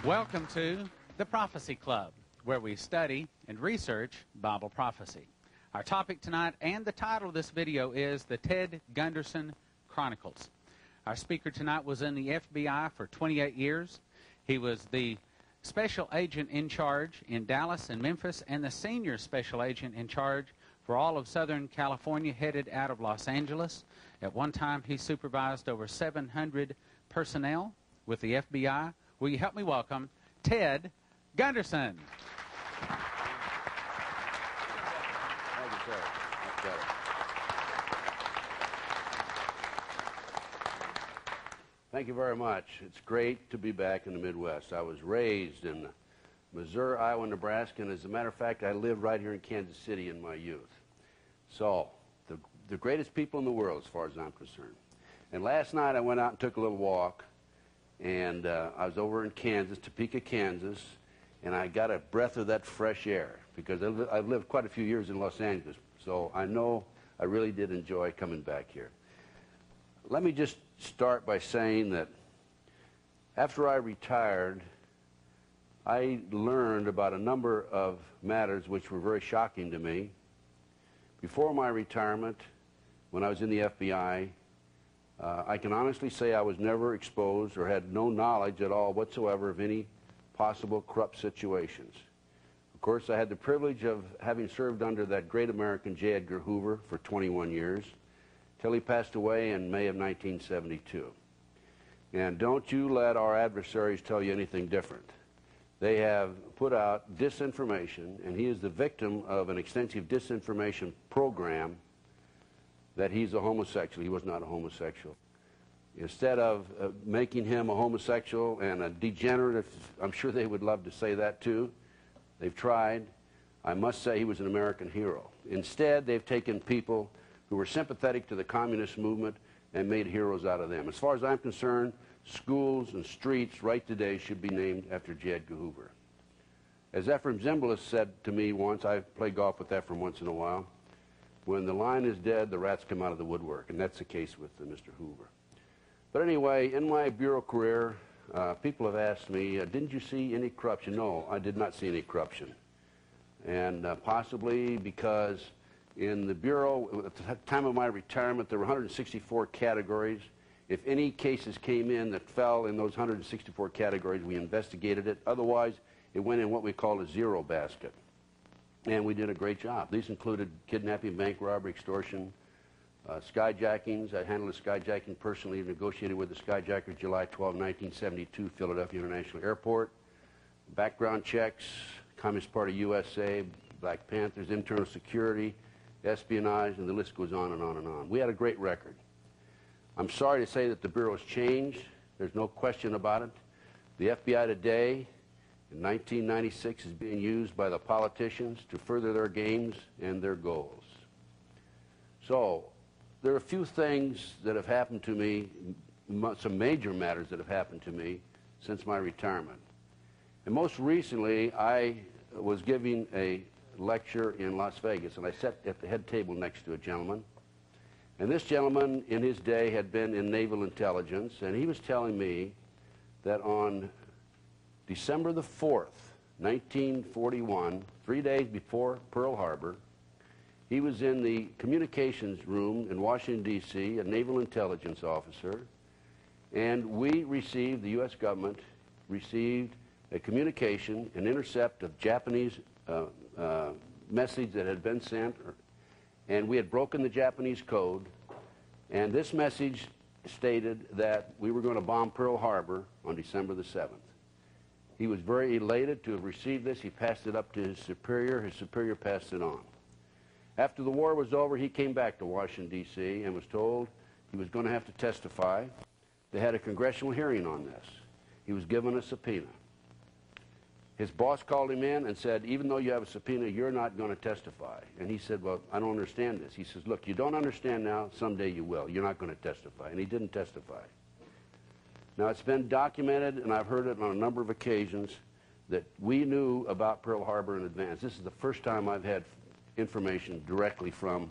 Welcome to the Prophecy Club, where we study and research Bible prophecy. Our topic tonight and the title of this video is the Ted Gunderson Chronicles. Our speaker tonight was in the FBI for 28 years. He was the special agent in charge in Dallas and Memphis and the senior special agent in charge for all of Southern California, headed out of Los Angeles. At one time, he supervised over 700 personnel with the FBI. Will you help me welcome Ted Gunderson? Thank you, sir. Much better. Thank you very much. It's great to be back in the Midwest. I was raised in Missouri, Iowa, Nebraska, and as a matter of fact, I lived right here in Kansas City in my youth. So, the greatest people in the world as far as I'm concerned. And last night I went out and took a little walk, and I was over in Kansas, Topeka, Kansas, and I got a breath of that fresh air because I've lived quite a few years in Los Angeles, so I know I really did enjoy coming back here. Let me just start by saying that after I retired, I learned about a number of matters which were very shocking to me. Before my retirement, when I was in the FBI, I can honestly say I was never exposed or had no knowledge at all whatsoever of any possible corrupt situations. Of course, I had the privilege of having served under that great American J. Edgar Hoover for 21 years, till he passed away in May of 1972. And don't you let our adversaries tell you anything different. They have put out disinformation, and he is the victim of an extensive disinformation program that he's a homosexual. He was not a homosexual. Instead of making him a homosexual and a degenerate, I'm sure they would love to say that too, they've tried. I must say he was an American hero. Instead, they've taken people who were sympathetic to the communist movement and made heroes out of them. As far as I'm concerned, schools and streets right today should be named after J. Edgar Hoover. As Ephraim Zimbalist said to me once, I play golf with Ephraim once in a while, when the lion is dead, the rats come out of the woodwork, and that's the case with Mr. Hoover. But anyway, in my bureau career, people have asked me, didn't you see any corruption? No, I did not see any corruption. And possibly because in the bureau, at the time of my retirement, there were 164 categories. If any cases came in that fell in those 164 categories, we investigated it. Otherwise, it went in what we call a zero basket. And we did a great job. These included kidnapping, bank robbery, extortion, skyjackings. I handled the skyjacking personally, negotiated with the skyjackers July 12, 1972, Philadelphia International Airport. Background checks, Communist Party USA, Black Panthers, internal security, espionage, and the list goes on and on and on. We had a great record. I'm sorry to say that the Bureau has changed. There's no question about it. The FBI today, in 1996, is being used by the politicians to further their games and their goals. So, there are a few things that have happened to me, some major matters that have happened to me since my retirement. And most recently, I was giving a lecture in Las Vegas, and I sat at the head table next to a gentleman. And this gentleman, in his day, had been in naval intelligence, and he was telling me that on December the 4th, 1941, 3 days before Pearl Harbor, he was in the communications room in Washington, D.C., a naval intelligence officer, and we received, the U.S. government received a communication, an intercept of Japanese message that had been sent, and we had broken the Japanese code, and this message stated that we were going to bomb Pearl Harbor on December the 7th. He was very elated to have received this. He passed it up to his superior passed it on. After the war was over, he came back to Washington, D.C., and was told he was going to have to testify. They had a congressional hearing on this. He was given a subpoena. His boss called him in and said, even though you have a subpoena, you're not going to testify. And he said, well, I don't understand this. He says, look, you don't understand now, someday you will. You're not going to testify. And he didn't testify. Now, it's been documented, and I've heard it on a number of occasions, that we knew about Pearl Harbor in advance. This is the first time I've had information directly from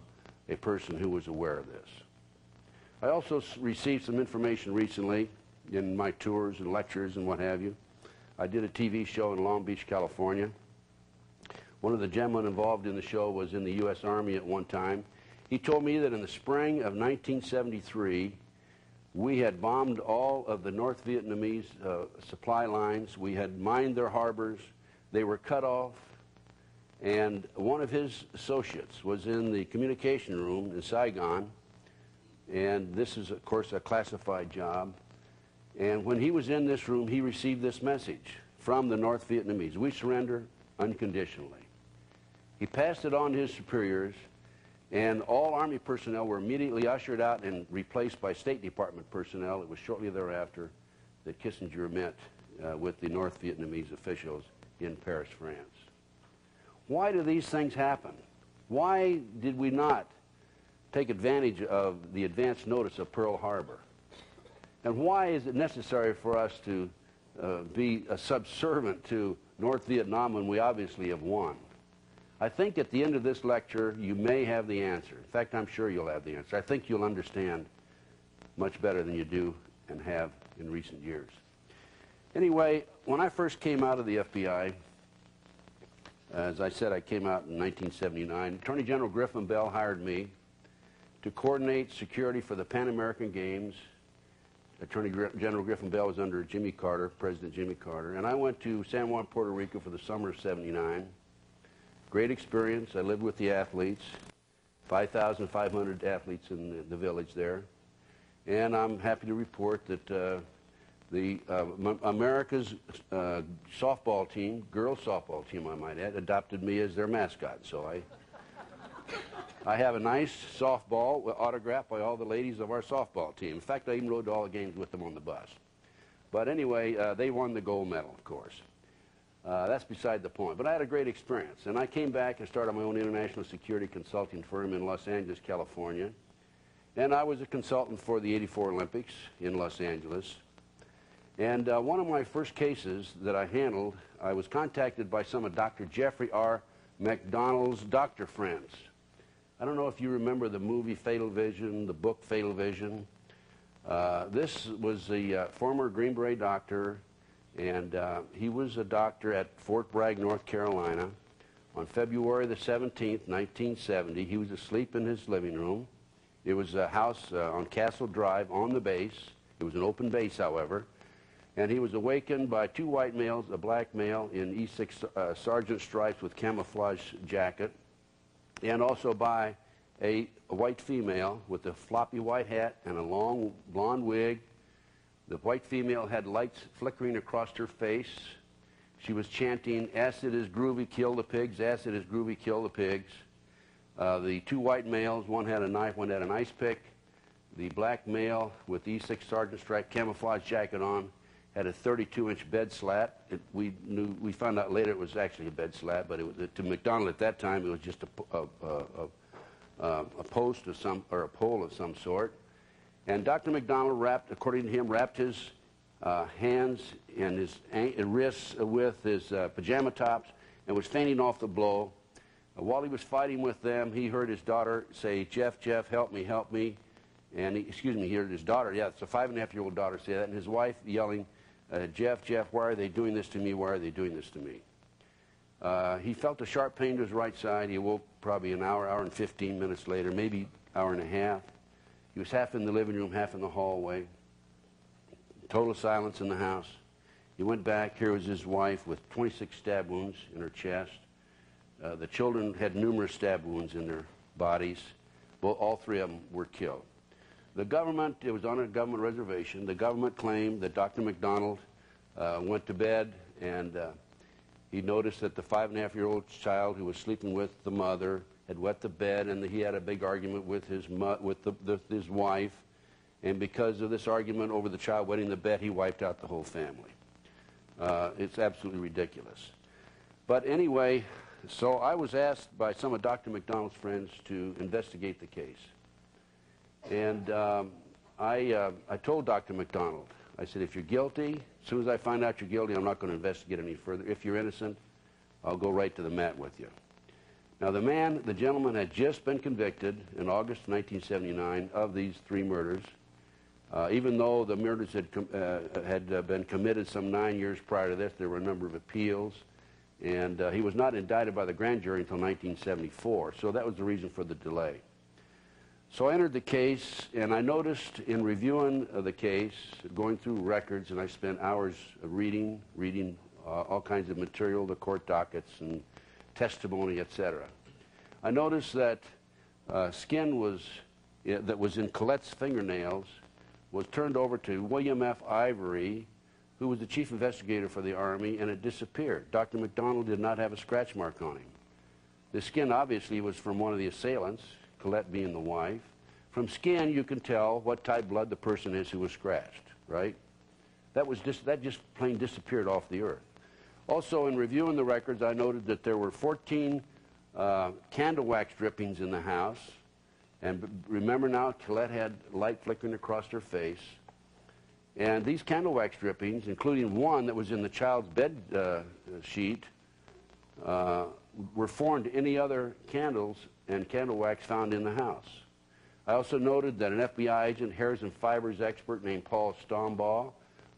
a person who was aware of this. I also received some information recently in my tours and lectures and what have you I did a TV show in Long Beach, California. One of the gentlemen involved in the show was in the U.S. Army at one time. He told me that in the spring of 1973, we had bombed all of the North Vietnamese supply lines. We had mined their harbors. They were cut off. And one of his associates was in the communication room in Saigon. And this is, of course, a classified job. And when he was in this room, he received this message from the North Vietnamese: we surrender unconditionally. He passed it on to his superiors, and all Army personnel were immediately ushered out and replaced by State Department personnel. It was shortly thereafter that Kissinger met with the North Vietnamese officials in Paris, France. Why do these things happen? Why did we not take advantage of the advance notice of Pearl Harbor? And why is it necessary for us to be subservient to North Vietnam when we obviously have won? I think at the end of this lecture, you may have the answer. In fact, I'm sure you'll have the answer. I think you'll understand much better than you do and have in recent years. Anyway, when I first came out of the FBI, as I said, I came out in 1979. Attorney General Griffin Bell hired me to coordinate security for the Pan American Games. Attorney General Griffin Bell was under Jimmy Carter, President Jimmy Carter, and I went to San Juan, Puerto Rico for the summer of '79. Great experience. I lived with the athletes, 5,500 athletes in the village there, and I'm happy to report that America's softball team, girls softball team I might add, adopted me as their mascot. So I have a nice softball autographed by all the ladies of our softball team. In fact, I even rode to all the games with them on the bus. But anyway, they won the gold medal, of course. That's beside the point. But I had a great experience. And I came back and started my own international security consulting firm in Los Angeles, California. And I was a consultant for the '84 Olympics in Los Angeles. And one of my first cases that I handled, I was contacted by some of Dr. Jeffrey R. McDonald's doctor friends. I don't know if you remember the movie Fatal Vision, the book Fatal Vision. This was the former Green Beret doctor, and he was a doctor at Fort Bragg, North Carolina. On February the 17th, 1970, he was asleep in his living room. It was a house on Castle Drive on the base. It was an open base, however. And he was awakened by two white males, a black male in E6 sergeant stripes with camouflage jacket, and also by a white female with a floppy white hat and a long blonde wig. The white female had lights flickering across her face. She was chanting, "Acid is groovy, kill the pigs, acid is groovy, kill the pigs." The two white males, one had a knife, one had an ice pick. The black male with the E6 sergeant stripe camouflage jacket on had a 32-inch bed slat. We found out later it was actually a bed slat, but to McDonald at that time it was just a post of some, or a pole of some sort. And Dr. McDonald wrapped, according to him, wrapped his hands and his wrists with his pajama tops and was fainting off the blow. While he was fighting with them, he heard his daughter say, "Jeff, Jeff, help me, help me." And he heard his daughter, yeah, it's a 5.5-year-old daughter say that, and his wife yelling, "Jeff, Jeff, why are they doing this to me? Why are they doing this to me?" He felt a sharp pain to his right side. He awoke probably an hour and 15 minutes later, maybe hour and a half. He was half in the living room, half in the hallway. Total silence in the house. He went back. Here was his wife with 26 stab wounds in her chest. The children had numerous stab wounds in their bodies. Well, all three of them were killed. The government, it was on a government reservation, the government claimed that Dr. McDonald went to bed and he noticed that the 5.5-year-old child who was sleeping with the mother had wet the bed, and he had a big argument with his wife, and because of this argument over the child wetting the bed, he wiped out the whole family. It's absolutely ridiculous. But anyway, so I was asked by some of Dr. McDonald's friends to investigate the case. And I told Dr. McDonald, I said, if you're guilty, as soon as I find out you're guilty, I'm not going to investigate any further. If you're innocent, I'll go right to the mat with you. Now, the gentleman had just been convicted in August 1979 of these three murders. Even though the murders had been committed some 9 years prior to this, there were a number of appeals. And he was not indicted by the grand jury until 1974. So that was the reason for the delay. So I entered the case, and I noticed in reviewing the case, going through records, and I spent hours reading all kinds of material, the court dockets and testimony, etc. I noticed that skin that was in Colette's fingernails was turned over to William F. Ivory, who was the chief investigator for the Army, and it disappeared. Dr. McDonald did not have a scratch mark on him. The skin obviously was from one of the assailants, Colette being the wife. From skin, you can tell what type blood the person is who was scratched, right? That just plain disappeared off the earth. Also, in reviewing the records, I noted that there were 14 candle wax drippings in the house. And remember now, Colette had light flickering across her face. And these candle wax drippings, including one that was in the child's bed sheet, were foreign to any other candles and candle wax found in the house. I also noted that an FBI agent, hairs and fibers expert named Paul Stombaugh,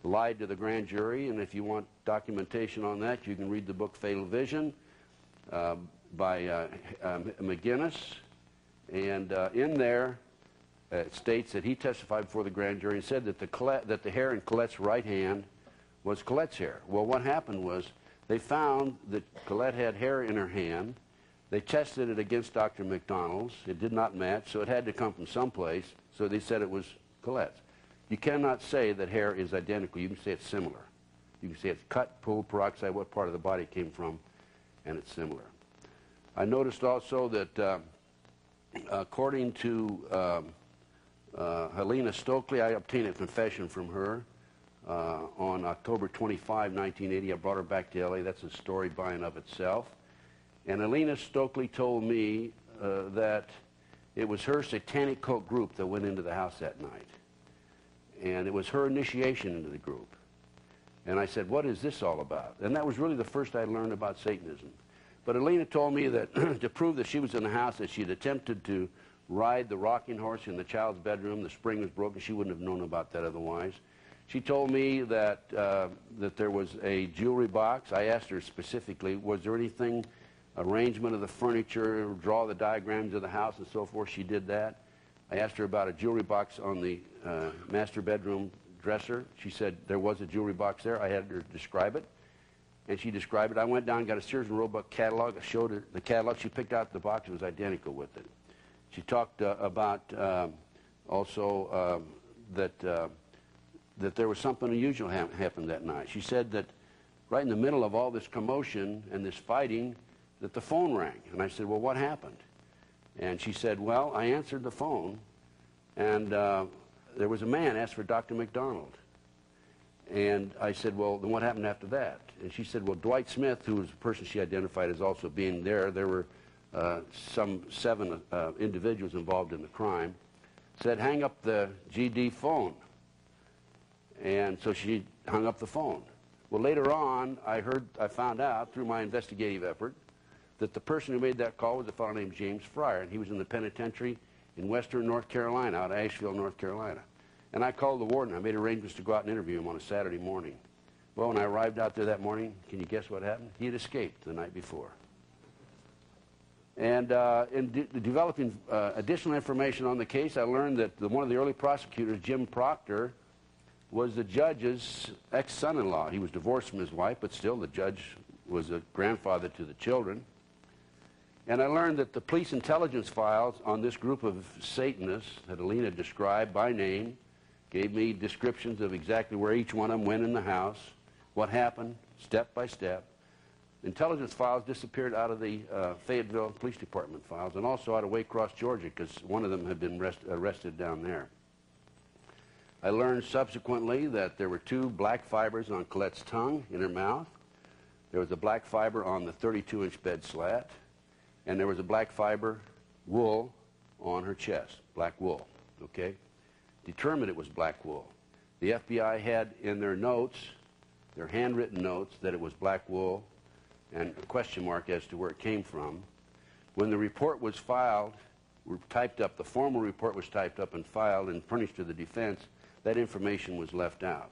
lied to the grand jury, and if you want documentation on that, you can read the book Fatal Vision by McGinnis. And in there, it states that he testified before the grand jury and said that the hair in Colette's right hand was Colette's hair. Well, what happened was they found that Colette had hair in her hand. They tested it against Dr. McDonald's. It did not match, so it had to come from someplace. So they said it was Colette's. You cannot say that hair is identical. You can say it's similar. You can say it's cut, pulled, peroxide, what part of the body it came from, and it's similar. I noticed also that according to Helena Stokely, I obtained a confession from her on October 25, 1980. I brought her back to LA. That's a story by and of itself. And Helena Stokely told me that it was her satanic cult group that went into the house that night. And it was her initiation into the group. And I said, what is this all about? And that was really the first I learned about Satanism. But Helena told me that to prove that she was in the house, that she had attempted to ride the rocking horse in the child's bedroom. The spring was broken. She wouldn't have known about that otherwise. She told me that that there was a jewelry box. I asked her specifically, was there anything, arrangement of the furniture, draw the diagrams of the house and so forth? She did that. I asked her about a jewelry box on the master bedroom dresser. She said there was a jewelry box there. I had her describe it. And she described it. I went down and got a Sears and Roebuck catalog. I showed her the catalog. She picked out the box. It was identical with it. She talked about also that there was something unusual happened that night. She said that right in the middle of all this commotion and this fighting, that the phone rang. And I said, well, what happened? And she said, well, I answered the phone, and there was a man asked for Dr. McDonald. And I said, well, then what happened after that? And she said, well, Dwight Smith, who was the person she identified as also being there were some 7 individuals involved in the crime, said, hang up the GD phone. And so she hung up the phone. Well, later on, I found out through my investigative effort that the person who made that call was a fellow named James Fryer, and he was in the penitentiary in western North Carolina, out of Asheville, North Carolina. And I called the warden. I made arrangements to go out and interview him on a Saturday morning. Well, when I arrived out there that morning, can you guess what happened? He had escaped the night before. And in developing additional information on the case, I learned that one of the early prosecutors, Jim Proctor, was the judge's ex-son-in-law. He was divorced from his wife, but still the judge was a grandfather to the children. And I learned that the police intelligence files on this group of Satanists that Helena described by name gave me descriptions of exactly where each one of them went in the house, what happened, step by step. Intelligence files disappeared out of the Fayetteville Police Department files, and also out of Waycross, Georgia, because one of them had been arrested down there. I learned subsequently that there were 2 black fibers on Colette's tongue in her mouth. There was a black fiber on the 32-inch bed slat, and there was a black fiber wool on her chest, black wool, okay? Determined it was black wool. The FBI had in their notes, their handwritten notes, that it was black wool, and a question mark as to where it came from. When the report was filed, typed up, the formal report was typed up and filed and furnished to the defense, that information was left out.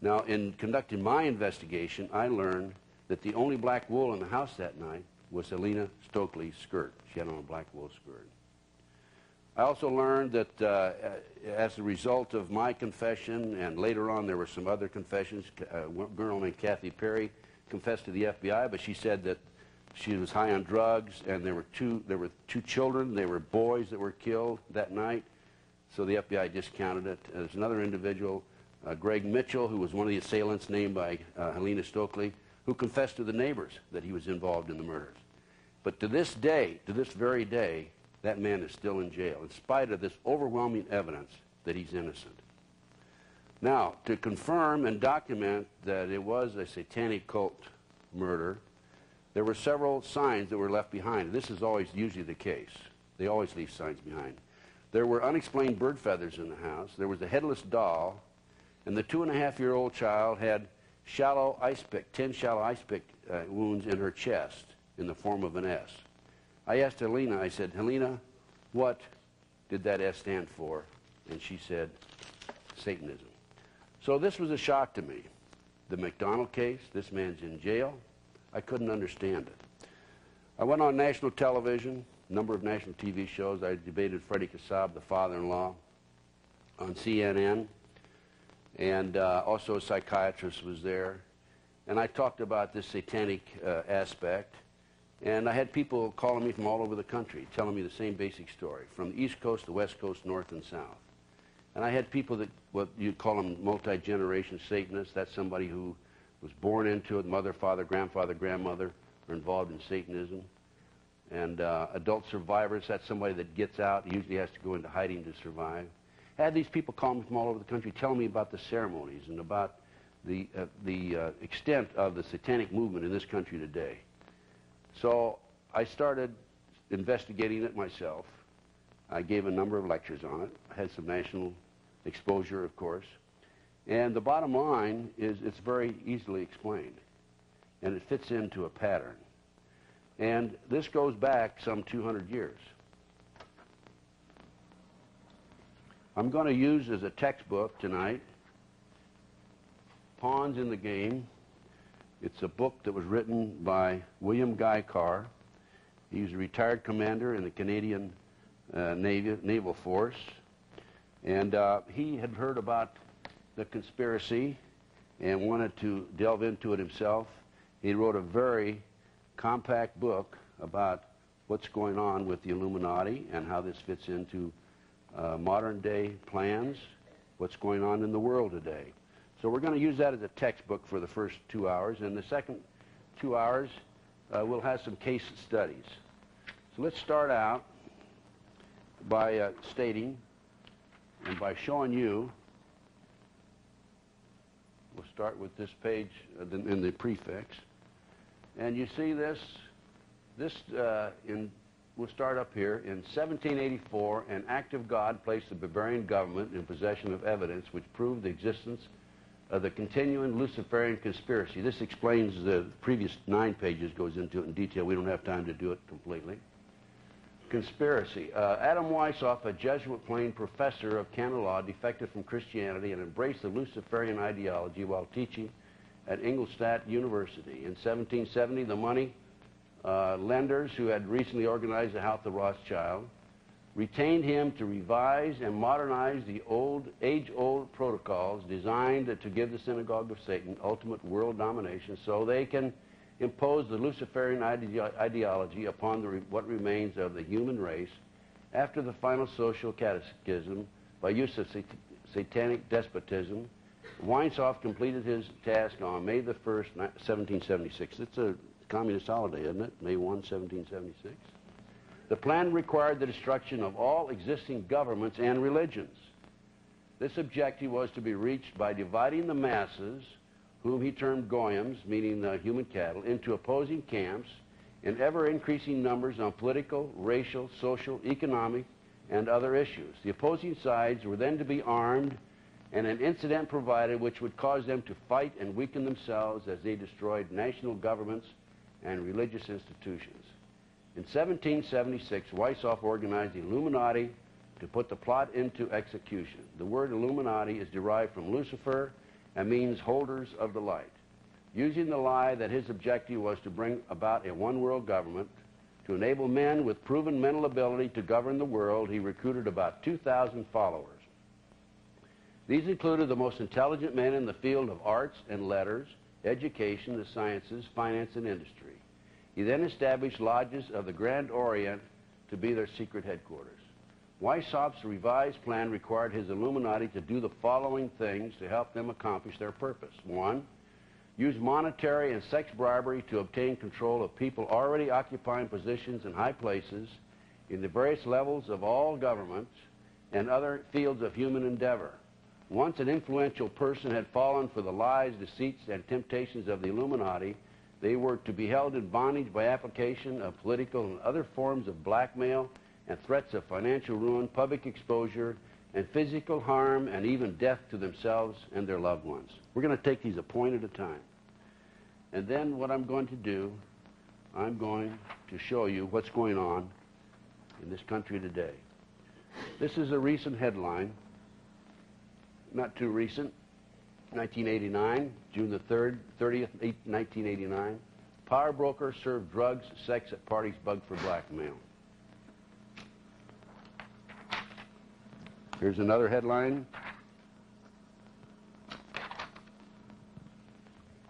Now, in conducting my investigation, I learned that the only black wool in the house that night was Helena Stokely's skirt. She had on a black wool skirt. I also learned that as a result of my confession, and later on there were some other confessions, a girl named Kathy Perry confessed to the FBI, but she said that she was high on drugs, and there were two children, they were boys that were killed that night, so the FBI discounted it. There's another individual, Greg Mitchell, who was one of the assailants named by Helena Stokely, who confessed to the neighbors that he was involved in the murders. But to this day, to this very day, that man is still in jail, in spite of this overwhelming evidence that he's innocent. Now, to confirm and document that it was a satanic cult murder, there were several signs that were left behind. This is always usually the case. They always leave signs behind. There were unexplained bird feathers in the house. There was a headless doll, and the 2.5-year-old child had shallow ice pick, 10 shallow ice pick wounds in her chest in the form of an S. I asked Helena, I said, Helena, what did that S stand for? And she said, Satanism. So this was a shock to me. The McDonald case, this man's in jail. I couldn't understand it. I went on national television, a number of national TV shows. I debated Freddie Kassab, the father-in-law, on CNN, and also a psychiatrist was there. And I talked about this satanic aspect. And I had people calling me from all over the country, telling me the same basic story, from the East Coast, the West Coast, North and South. And I had people that, what you'd call them multi-generation Satanists. That's somebody who was born into it, mother, father, grandfather, grandmother are involved in Satanism. And adult survivors, that's somebody that gets out, usually has to go into hiding to survive. I had these people calling me from all over the country telling me about the ceremonies and about the extent of the satanic movement in this country today. So I started investigating it myself. I gave a number of lectures on it. I had some national exposure, of course. And the bottom line is it's very easily explained, and it fits into a pattern. And this goes back some 200 years. I'm going to use as a textbook tonight Pawns in the Game. It's a book that was written by William Guy Carr. He was a retired commander in the Canadian Naval Force. And he had heard about the conspiracy and wanted to delve into it himself. He wrote a very compact book about what's going on with the Illuminati and how this fits into modern-day plans, what's going on in the world today. So we're going to use that as a textbook for the first 2 hours, and the second 2 hours we'll have some case studies. So let's start out by stating and by showing you. We'll start with this page in the prefix. And you see this, we'll start up here. In 1784, an act of God placed the Bavarian government in possession of evidence which proved the existence of the continuing Luciferian conspiracy. This explains the previous 9 pages, goes into it in detail. We don't have time to do it completely. Conspiracy. Adam Weishaupt, a Jesuit-trained professor of canon law, defected from Christianity and embraced the Luciferian ideology while teaching at Ingolstadt University. In 1770, the money lenders who had recently organized the House of Rothschild retained him to revise and modernize the age-old protocols designed to give the synagogue of Satan ultimate world domination so they can impose the Luciferian ideology upon what remains of the human race after the final social cataclysm by use of satanic despotism. Weishaupt completed his task on May the 1st, 1776. It's a communist holiday, isn't it? May 1, 1776. The plan required the destruction of all existing governments and religions. This objective was to be reached by dividing the masses, whom he termed goyim, meaning the human cattle, into opposing camps in ever-increasing numbers on political, racial, social, economic, and other issues. The opposing sides were then to be armed, and an incident provided which would cause them to fight and weaken themselves as they destroyed national governments and religious institutions. In 1776, Weishaupt organized the Illuminati to put the plot into execution. The word Illuminati is derived from Lucifer and means holders of the light. Using the lie that his objective was to bring about a one-world government, to enable men with proven mental ability to govern the world, he recruited about 2,000 followers. These included the most intelligent men in the field of arts and letters, education, the sciences, finance, and industry. He then established lodges of the Grand Orient to be their secret headquarters. Weishaupt's revised plan required his Illuminati to do the following things to help them accomplish their purpose. 1, use monetary and sex bribery to obtain control of people already occupying positions in high places in the various levels of all governments and other fields of human endeavor. Once an influential person had fallen for the lies, deceits, and temptations of the Illuminati, they were to be held in bondage by application of political and other forms of blackmail and threats of financial ruin, public exposure, and physical harm, and even death to themselves and their loved ones. We're going to take these a point at a time. And then what I'm going to do, I'm going to show you what's going on in this country today. This is a recent headline, not too recent, 1989, June the 30th, 1989. Power broker served drugs, sex at parties bugged for blackmail. Here's another headline.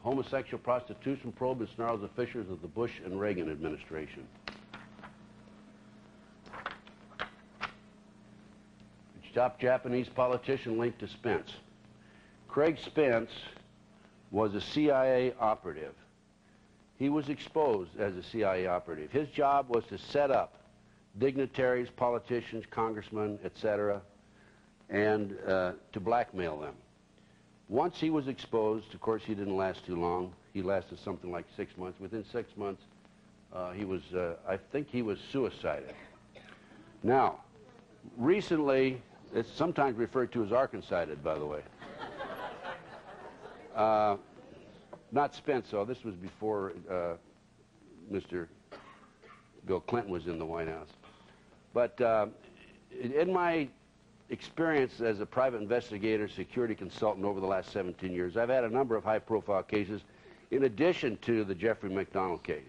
Homosexual prostitution probe ensnarls the fissures of the Bush and Reagan administration. Top Japanese politician linked to Spence. Craig Spence was a CIA operative. He was exposed as a CIA operative. His job was to set up dignitaries, politicians, congressmen, etc., and to blackmail them. Once he was exposed, of course, he didn't last too long. He lasted something like 6 months. Within 6 months, I think he was suicided. Now, recently, it's sometimes referred to as Arkancided, by the way. Not Spence, though. This was before Mr. Bill Clinton was in the White House. But in my experience as a private investigator, security consultant over the last 17 years, I've had a number of high-profile cases in addition to the Jeffrey McDonald case.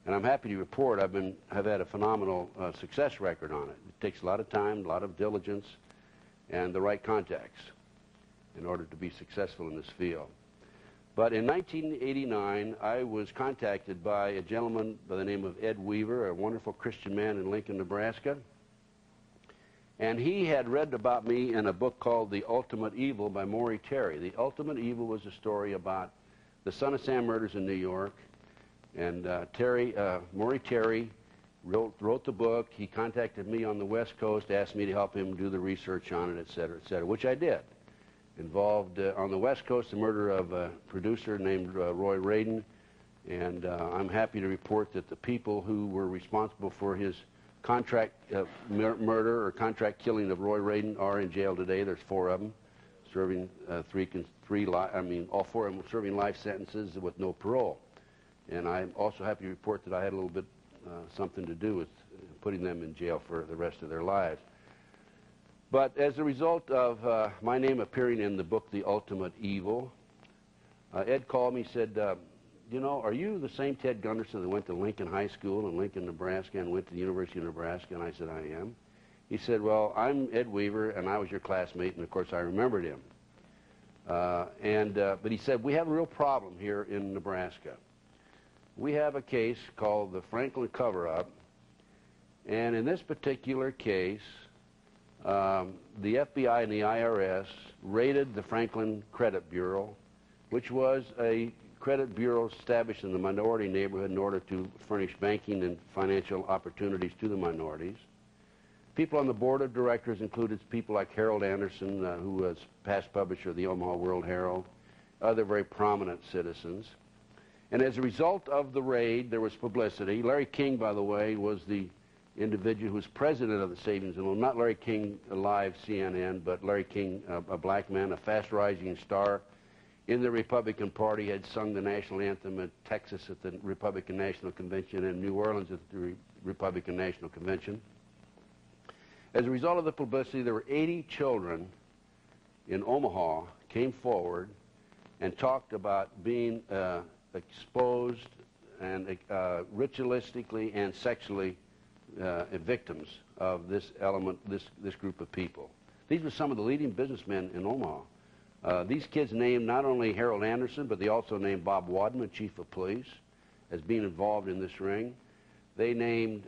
And I'm happy to report I've had a phenomenal success record on it. It takes a lot of time, a lot of diligence, and the right contacts in order to be successful in this field. But in 1989, I was contacted by a gentleman by the name of Ed Weaver, a wonderful Christian man in Lincoln, Nebraska. And he had read about me in a book called The Ultimate Evil by Maury Terry. The Ultimate Evil was a story about the Son of Sam murders in New York. And Maury Terry wrote the book. He contacted me on the West Coast, asked me to help him do the research on it, et cetera, which I did. Involved on the West Coast the murder of a producer named Roy Radin. And I'm happy to report that the people who were responsible for his contract murder or contract killing of Roy Radin are in jail today. There's 4 of them, serving all 4 of them serving life sentences with no parole. And I'm also happy to report that I had a little bit something to do with putting them in jail for the rest of their lives. But as a result of my name appearing in the book The Ultimate Evil, Ed called me and said, you know, are you the same Ted Gunderson that went to Lincoln High School in Lincoln, Nebraska, and went to the University of Nebraska? And I said, I am. He said, well, I'm Ed Weaver, and I was your classmate, and of course I remembered him. But he said, we have a real problem here in Nebraska. We have a case called the Franklin Cover-Up, and in this particular case, the FBI and the IRS raided the Franklin Credit Bureau, which was a credit bureau established in the minority neighborhood in order to furnish banking and financial opportunities to the minorities. People on the board of directors included people like Harold Anderson, who was past publisher of the Omaha World Herald, other very prominent citizens. And as a result of the raid, there was publicity. Larry King, by the way, was the individual who was president of the Savings and Loan. Not Larry King, live CNN, but Larry King, a black man, a fast-rising star in the Republican Party, had sung the national anthem at Texas at the Republican National Convention and New Orleans at the Republican National Convention. As a result of the publicity, there were 80 children in Omaha came forward and talked about being exposed and ritualistically and sexually victims of this element, this group of people. These were some of the leading businessmen in Omaha. These kids named not only Harold Anderson, but they also named Bob Wadman, chief of police, as being involved in this ring. They named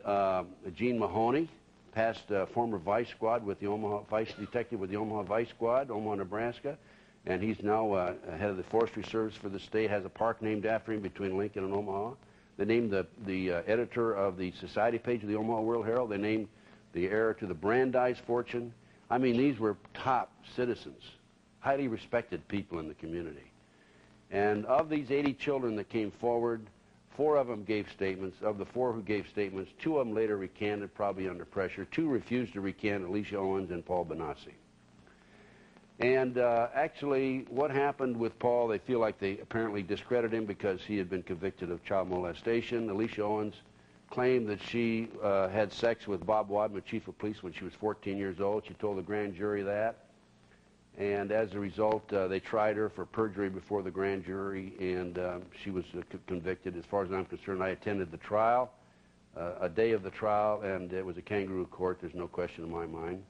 Gene Mahoney, past former vice squad with the vice detective with the Omaha Vice Squad, Omaha, Nebraska, and he's now head of the Forestry Service for the state, has a park named after him between Lincoln and Omaha. They named the editor of the society page of the Omaha World Herald. They named the heir to the Brandeis fortune. I mean, these were top citizens, highly respected people in the community. And of these 80 children that came forward, 4 of them gave statements. Of the 4 who gave statements, 2 of them later recanted, probably under pressure. 2 refused to recant, Alicia Owens and Paul Benassi. And actually, what happened with Paul, they feel like they apparently discredited him because he had been convicted of child molestation. Alicia Owens claimed that she had sex with Bob Wadman, chief of police, when she was 14 years old. She told the grand jury that. And as a result, they tried her for perjury before the grand jury, and she was convicted. As far as I'm concerned, I attended the trial, a day of the trial, and it was a kangaroo court. There's no question in my mind.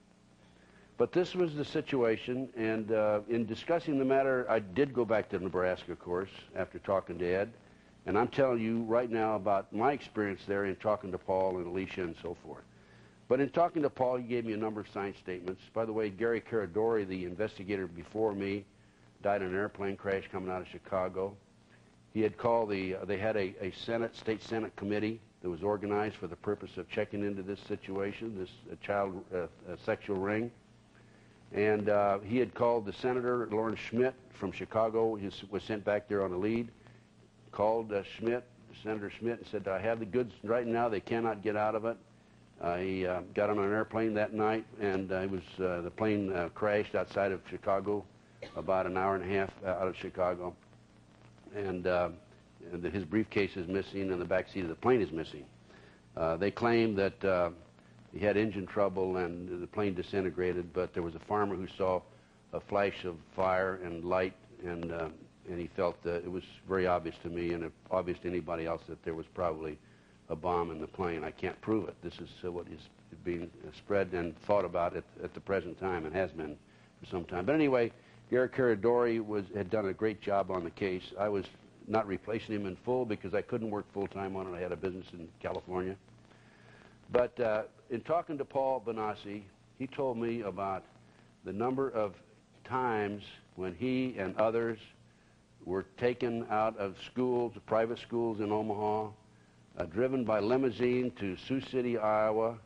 But this was the situation, and in discussing the matter, I did go back to Nebraska, of course, after talking to Ed, and I'm telling you right now about my experience there in talking to Paul and Alicia and so forth. But in talking to Paul, he gave me a number of signed statements. By the way, Gary Caradori, the investigator before me, died in an airplane crash coming out of Chicago. He had called they had a state Senate committee that was organized for the purpose of checking into this situation, this child sexual ring. And he had called the Senator, Lawrence Schmidt from Chicago. He was sent back there on a lead. Called Senator Schmidt, and said, I have the goods right now. They cannot get out of it. He got on an airplane that night, and the plane crashed outside of Chicago, about an hour and a half out of Chicago. And his briefcase is missing, and the back seat of the plane is missing. They claim that he had engine trouble and the plane disintegrated, but there was a farmer who saw a flash of fire and light, and he felt that it was very obvious to me and obvious to anybody else that there was probably a bomb in the plane. I can't prove it. This is what is being spread and thought about at the present time, and has been for some time. But anyway, Gary Caradori had done a great job on the case. I was not replacing him in full because I couldn't work full-time on it. I had a business in California. But in talking to Paul Benassi, he told me about the number of times when he and others were taken out of schools, private schools in Omaha, driven by limousine to Sioux City, Iowa,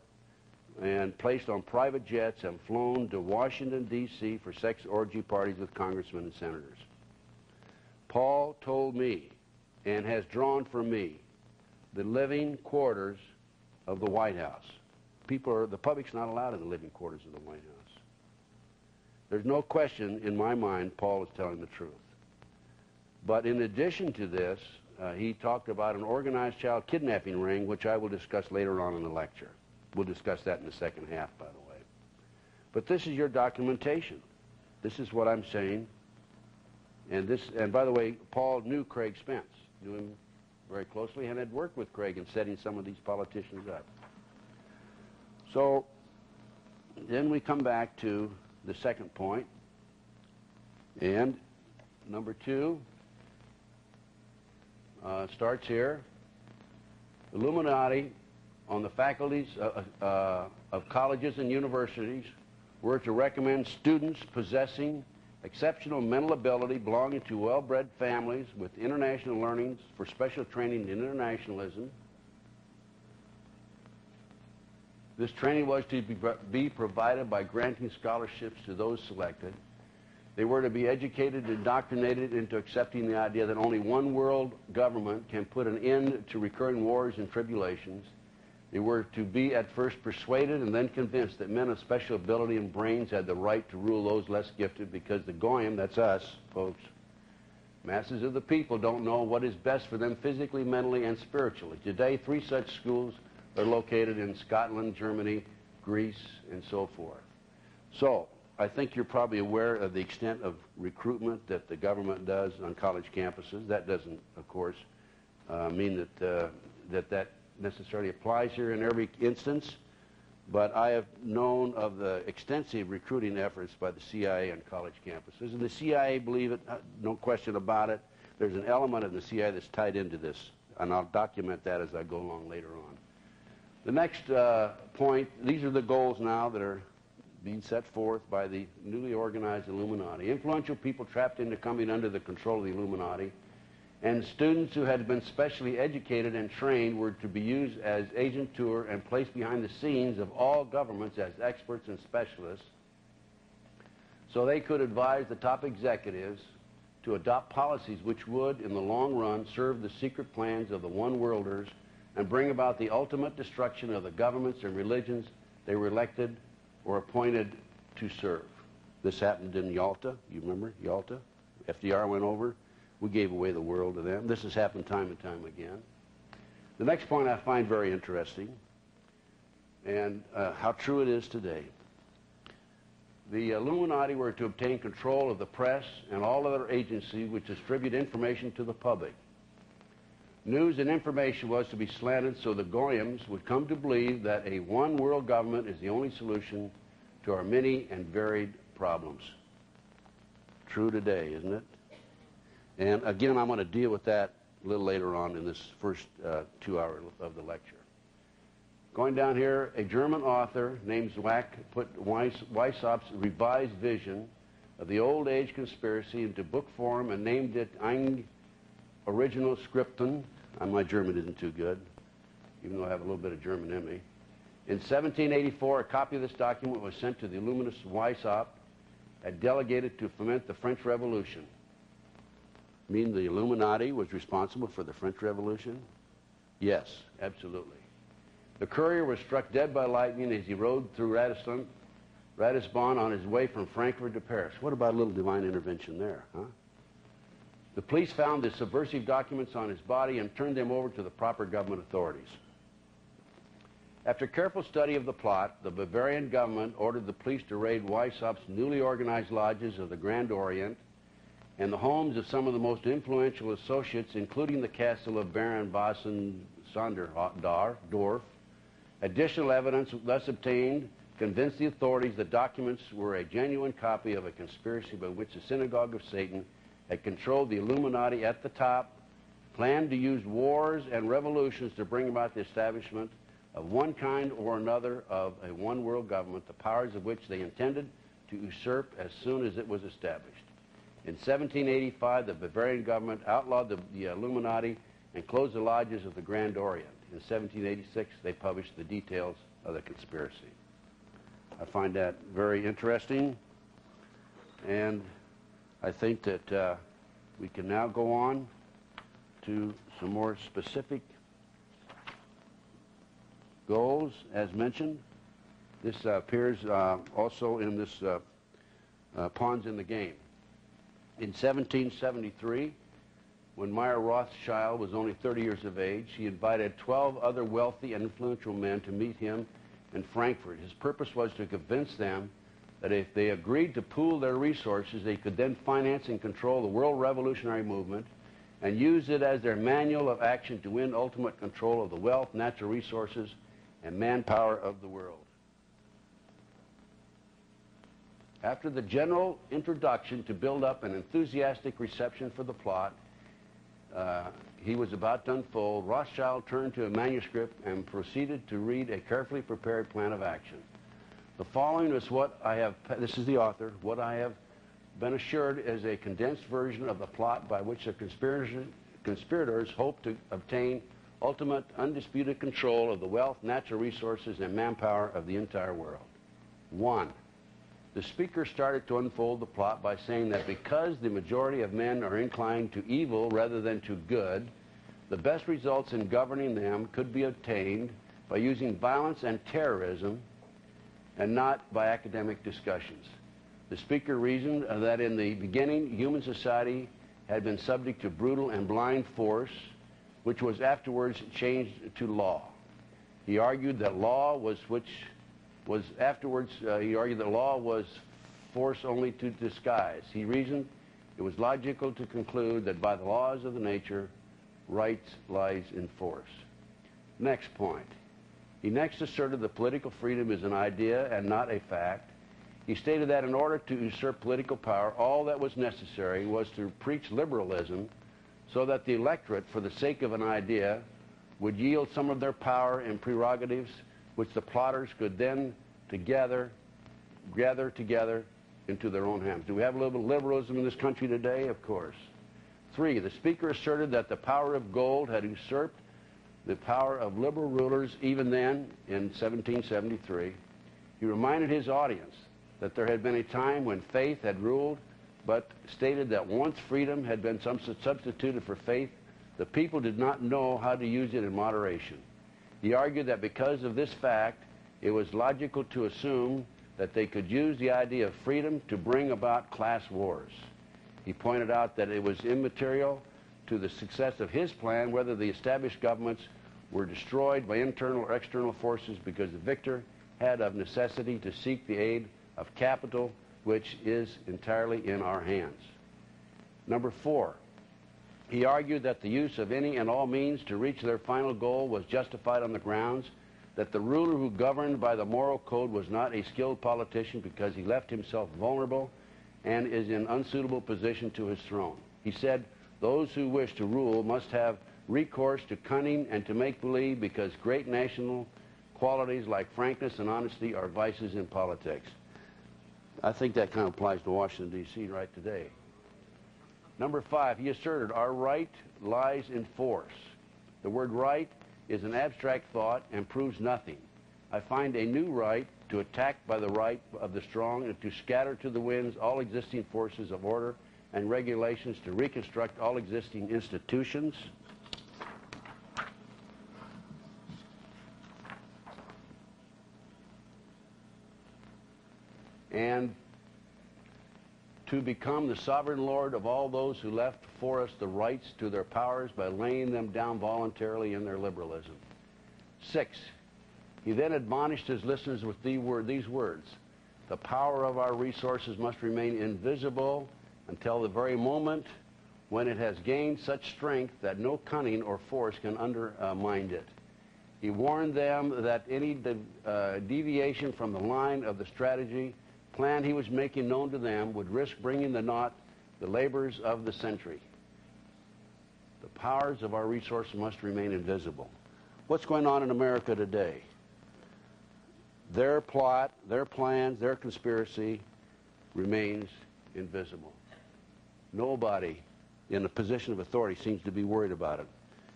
and placed on private jets and flown to Washington, D.C. for sex orgy parties with congressmen and senators. Paul told me, and has drawn from me, the living quarters of the White House. The public's not allowed in the living quarters of the White House. There's no question in my mind Paul is telling the truth. But in addition to this, he talked about an organized child kidnapping ring, which I will discuss later on in the lecture. We'll discuss that in the second half, by the way. But this is your documentation. This is what I'm saying. And by the way, Paul knew Craig Spence, knew him very closely, and had worked with Craig in setting some of these politicians up. So then we come back to the second point, and number 2 starts here. Illuminati on the faculties of colleges and universities were to recommend students possessing exceptional mental ability belonging to well-bred families with international learnings for special training in internationalism. This training was to be provided by granting scholarships to those selected. They were to be educated and indoctrinated into accepting the idea that only one world government can put an end to recurring wars and tribulations. They were to be at first persuaded and then convinced that men of special ability and brains had the right to rule those less gifted, because the goyim, that's us, folks, masses of the people, don't know what is best for them physically, mentally, and spiritually. Today, 3 such schools are located in Scotland, Germany, Greece, and so forth. So I think you're probably aware of the extent of recruitment that the government does on college campuses. That doesn't, of course, mean that necessarily applies here in every instance, but I have known of the extensive recruiting efforts by the CIA on college campuses. And the CIA, believe it, no question about it, there's an element of the CIA that's tied into this, and I'll document that as I go along later on. The next point, these are the goals now that are being set forth by the newly organized Illuminati. Influential people trapped into coming under the control of the Illuminati, and students who had been specially educated and trained were to be used as agentur and placed behind the scenes of all governments as experts and specialists, so they could advise the top executives to adopt policies which would, in the long run, serve the secret plans of the one-worlders and bring about the ultimate destruction of the governments and religions they were elected or appointed to serve. This happened in Yalta. You remember Yalta? FDR went over. We gave away the world to them. This has happened time and time again. The next point I find very interesting, and how true it is today. The Illuminati were to obtain control of the press and all other agencies which distribute information to the public. News and information was to be slanted so the Goyams would come to believe that a one-world government is the only solution to our many and varied problems. True today, isn't it? And again, I'm going to deal with that a little later on in this first 2 hours of the lecture. Going down here, a German author named Zwack put Weissaup's revised vision of the old age conspiracy into book form and named it Ein Original Skripten. My German isn't too good, even though I have a little bit of German in me. In 1784, a copy of this document was sent to the illuminist Weishaupt and delegated to foment the French Revolution. Mean the Illuminati was responsible for the French Revolution? Yes, absolutely. The courier was struck dead by lightning as he rode through Ratisbon on his way from Frankfurt to Paris. What about a little divine intervention there, huh? The police found the subversive documents on his body and turned them over to the proper government authorities. After careful study of the plot, the Bavarian government ordered the police to raid Weissaupt's newly organized lodges of the Grand Orient and the homes of some of the most influential associates, including the castle of Baron Bossendorf. Additional evidence thus obtained convinced the authorities the documents were a genuine copy of a conspiracy by which the Synagogue of Satan had controlled the Illuminati at the top, planned to use wars and revolutions to bring about the establishment of one kind or another of a one-world government, the powers of which they intended to usurp as soon as it was established. In 1785, the Bavarian government outlawed the Illuminati and closed the lodges of the Grand Orient. In 1786, they published the details of the conspiracy. I find that very interesting, and I think that we can now go on to some more specific goals, as mentioned. This appears also in this Pawns in the Game. In 1773, when Meyer Rothschild was only 30 years of age, he invited 12 other wealthy and influential men to meet him in Frankfurt. His purpose was to convince them that if they agreed to pool their resources, they could then finance and control the world revolutionary movement and use it as their manual of action to win ultimate control of the wealth, natural resources, and manpower of the world. After the general introduction to build up an enthusiastic reception for the plot, he was about to unfold, Rothschild turned to a manuscript and proceeded to read a carefully prepared plan of action. The following is what I have, this is the author, what I have been assured is a condensed version of the plot by which the conspirators hope to obtain ultimate undisputed control of the wealth, natural resources, and manpower of the entire world. 1. The speaker started to unfold the plot by saying that because the majority of men are inclined to evil rather than to good, the best results in governing them could be obtained by using violence and terrorism and not by academic discussions. The speaker reasoned that in the beginning, human society had been subject to brutal and blind force, which was afterwards changed to law. He argued that law was which was afterwards, he argued that law was force only to disguise. He reasoned it was logical to conclude that by the laws of the nature, right lies in force. Next point. He next asserted that political freedom is an idea and not a fact. He stated that in order to usurp political power, all that was necessary was to preach liberalism so that the electorate, for the sake of an idea, would yield some of their power and prerogatives, which the plotters could then gather together into their own hands. Do we have a little bit of liberalism in this country today? Of course. 3, the speaker asserted that the power of gold had usurped the power of liberal rulers even then, in 1773. He reminded his audience that there had been a time when faith had ruled, but stated that once freedom had been substituted for faith, the people did not know how to use it in moderation. He argued that because of this fact, it was logical to assume that they could use the idea of freedom to bring about class wars. He pointed out that it was immaterial to the success of his plan whether the established governments were destroyed by internal or external forces, because the victor had of necessity to seek the aid of capital, which is entirely in our hands. Number 4, he argued that the use of any and all means to reach their final goal was justified on the grounds that the ruler who governed by the moral code was not a skilled politician because he left himself vulnerable and is in unsuitable position to his throne. He said those who wish to rule must have recourse to cunning and to make-believe, because great national qualities like frankness and honesty are vices in politics. I think that kind of applies to Washington, D.C. right today. Number 5, he asserted our right lies in force. The word right is an abstract thought and proves nothing. I find a new right to attack by the right of the strong and to scatter to the winds all existing forces of order and regulations, to reconstruct all existing institutions, and to become the sovereign lord of all those who left for us the rights to their powers by laying them down voluntarily in their liberalism. 6, he then admonished his listeners with these words: the power of our resources must remain invisible until the very moment when it has gained such strength that no cunning or force can undermine it. He warned them that any deviation from the line of the strategy plan he was making known to them would risk bringing to naught the labors of the century. The powers of our resources must remain invisible. What's going on in America today? Their plot, their plans, their conspiracy remains invisible. Nobody in a position of authority seems to be worried about it.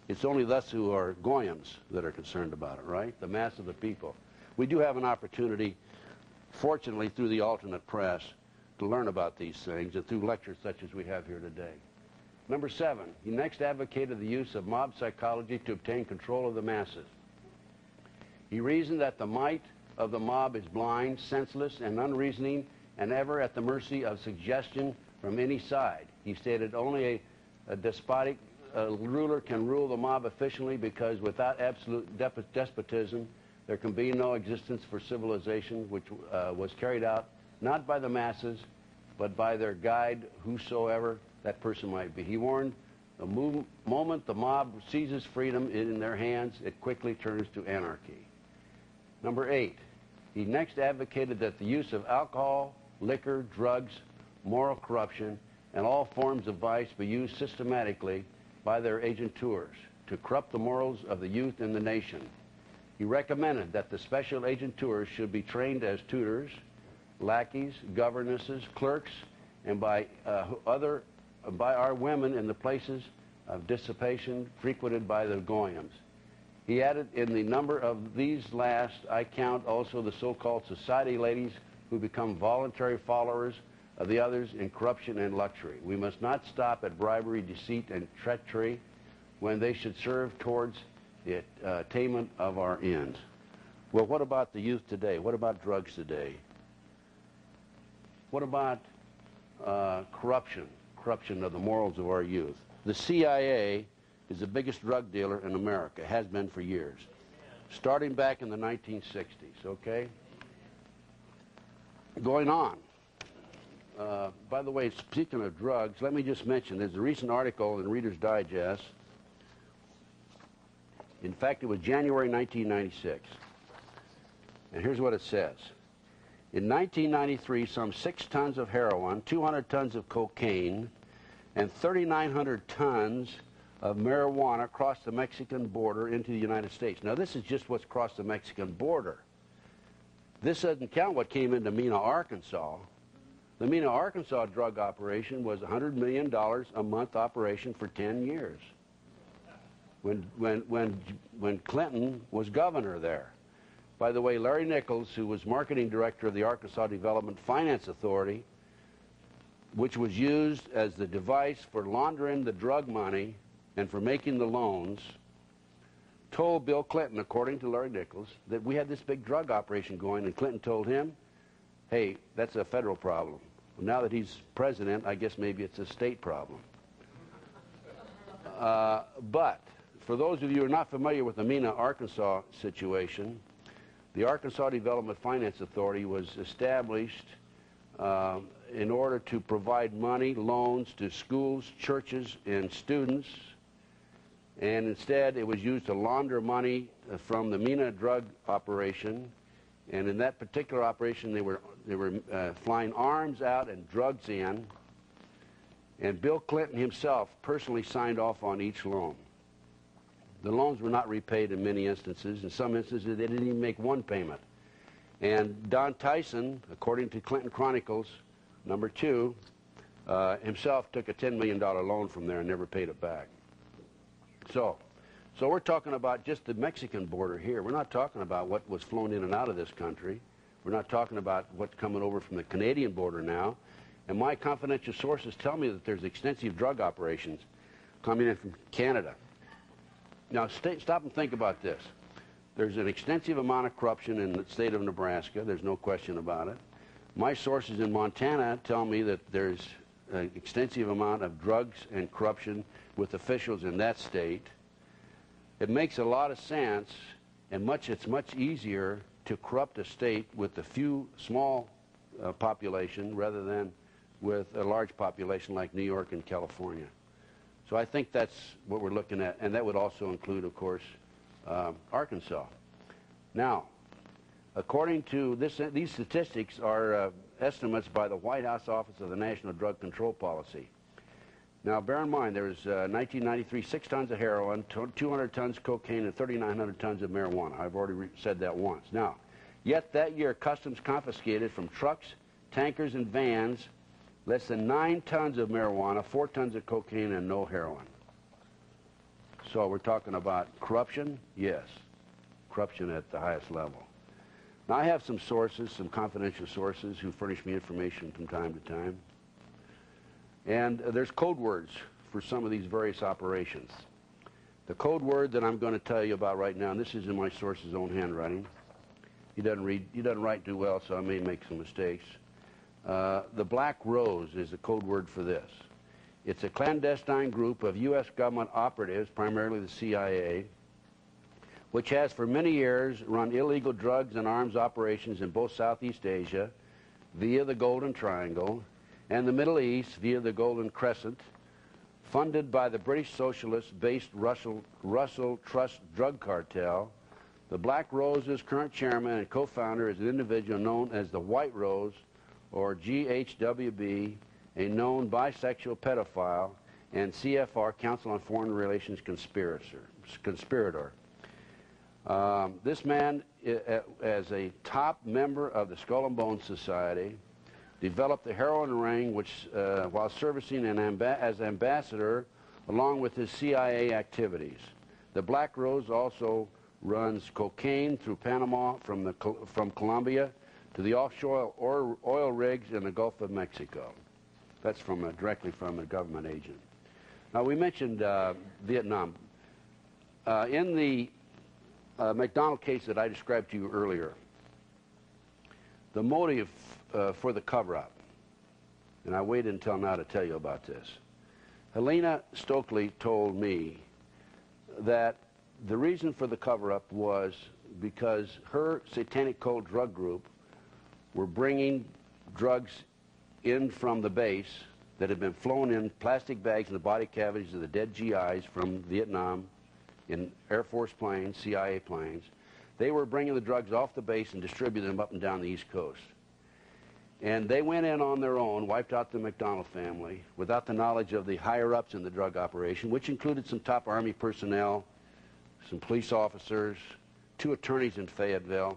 It's only us who are goyams that are concerned about it, right? The mass of the people. We do have an opportunity, fortunately, through the alternate press, to learn about these things, and through lectures such as we have here today. Number 7, he next advocated the use of mob psychology to obtain control of the masses. He reasoned that the might of the mob is blind, senseless, and unreasoning, and ever at the mercy of suggestion from any side. He stated only a despotic ruler can rule the mob efficiently, because without absolute despotism, there can be no existence for civilization, which was carried out not by the masses, but by their guide, whosoever that person might be. He warned the moment the mob seizes freedom in their hands, it quickly turns to anarchy. Number 8, he next advocated that the use of alcohol, liquor, drugs, moral corruption, and all forms of vice be used systematically by their agenteurs to corrupt the morals of the youth in the nation. He recommended that the special agenteurs should be trained as tutors, lackeys, governesses, clerks, and by our women in the places of dissipation frequented by the goyams. He added, in the number of these last, I count also the so-called society ladies who become voluntary followers of the others in corruption and luxury. We must not stop at bribery, deceit, and treachery when they should serve towards the attainment of our ends. Well, what about the youth today? What about drugs today? What about corruption of the morals of our youth? The CIA is the biggest drug dealer in America, has been for years, starting back in the 1960s, okay? going on. By the way, speaking of drugs, let me just mention there's a recent article in Reader's Digest. In fact, it was January 1996. And here's what it says. In 1993, some 6 tons of heroin, 200 tons of cocaine, and 3,900 tons of marijuana crossed the Mexican border into the United States. Now, this is just what's crossed the Mexican border. This doesn't count what came into Mena, Arkansas. The Mena, Arkansas drug operation was a $100 million a month operation for 10 years when Clinton was governor there. By the way, Larry Nichols, who was marketing director of the Arkansas Development Finance Authority, which was used as the device for laundering the drug money and for making the loans, told Bill Clinton, according to Larry Nichols, that we had this big drug operation going, and Clinton told him, hey, that's a federal problem. Well, now that he's president, I guess maybe it's a state problem. But for those of you who are not familiar with the Mena, Arkansas situation, the Arkansas Development Finance Authority was established in order to provide money, loans to schools, churches, and students. And instead, it was used to launder money from the Mena drug operation. And in that particular operation, they were flying arms out and drugs in. And Bill Clinton himself personally signed off on each loan. The loans were not repaid in many instances. In some instances, they didn't even make one payment. And Don Tyson, according to Clinton Chronicles, number 2, himself took a $10 million loan from there and never paid it back. So we're talking about just the Mexican border here. We're not talking about what was flown in and out of this country. We're not talking about what's coming over from the Canadian border now. And my confidential sources tell me that there's extensive drug operations coming in from Canada. Now, stop and think about this. There's an extensive amount of corruption in the state of Nebraska. There's no question about it. My sources in Montana tell me that there's an extensive amount of drugs and corruption with officials in that state. It makes a lot of sense, and it's much easier to corrupt a state with a few small population rather than with a large population like New York and California. So I think that's what we're looking at, and that would also include, of course, Arkansas. Now, according to these statistics are estimates by the White House Office of the National Drug Control Policy. Now, bear in mind, there was 1993, 6 tons of heroin, 200 tons of cocaine, and 3,900 tons of marijuana. I've already said that once. Now, yet that year, Customs confiscated from trucks, tankers, and vans less than 9 tons of marijuana, 4 tons of cocaine, and no heroin. So we're talking about corruption? Yes. Corruption at the highest level. Now, I have some sources, some confidential sources who furnish me information from time to time. And there's code words for some of these various operations. The code word that I'm going to tell you about right now, and this is in my source's own handwriting. He doesn't write too well, so I may make some mistakes. The Black Rose is the code word for this. It's a clandestine group of U.S. government operatives, primarily the CIA, which has for many years run illegal drugs and arms operations in both Southeast Asia via the Golden Triangle and the Middle East via the Golden Crescent, funded by the British socialist-based Russell Trust drug cartel. The Black Rose's current chairman and co-founder is an individual known as the White Rose, or GHWB, a known bisexual pedophile, and CFR, Council on Foreign Relations conspirator. This man, as a top member of the Skull and Bones Society, developed the heroin ring, which, while servicing as ambassador, along with his CIA activities. The Black Rose also runs cocaine through Panama from Colombia to the offshore oil rigs in the Gulf of Mexico. That's directly from a government agent. Now, we mentioned Vietnam. In the McDonald case that I described to you earlier, the motive for the cover-up, and I waited until now to tell you about this. Helena Stokely told me that the reason for the cover-up was because her satanic cult drug group were bringing drugs in from the base that had been flown in plastic bags in the body cavities of the dead GIs from Vietnam in Air Force planes, CIA planes. They were bringing the drugs off the base and distributing them up and down the East Coast. And they went in on their own, wiped out the McDonald family, without the knowledge of the higher-ups in the drug operation, which included some top Army personnel, some police officers, 2 attorneys in Fayetteville.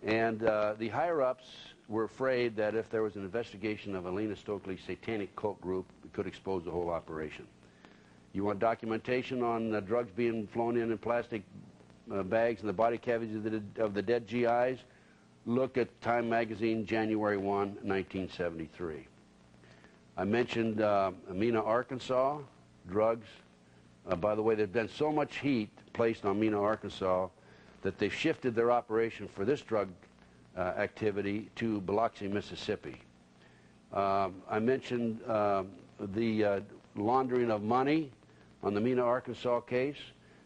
And the higher-ups were afraid that if there was an investigation of Alina Stokely's satanic cult group, it could expose the whole operation. You want documentation on drugs being flown in plastic bags in the body cavities of the dead GIs? Look at Time magazine, January 1, 1973. I mentioned Mena, Arkansas, drugs. By the way, there's been so much heat placed on Mena, Arkansas, that they've shifted their operation for this drug activity to Biloxi, Mississippi. I mentioned the laundering of money on the Mena, Arkansas case.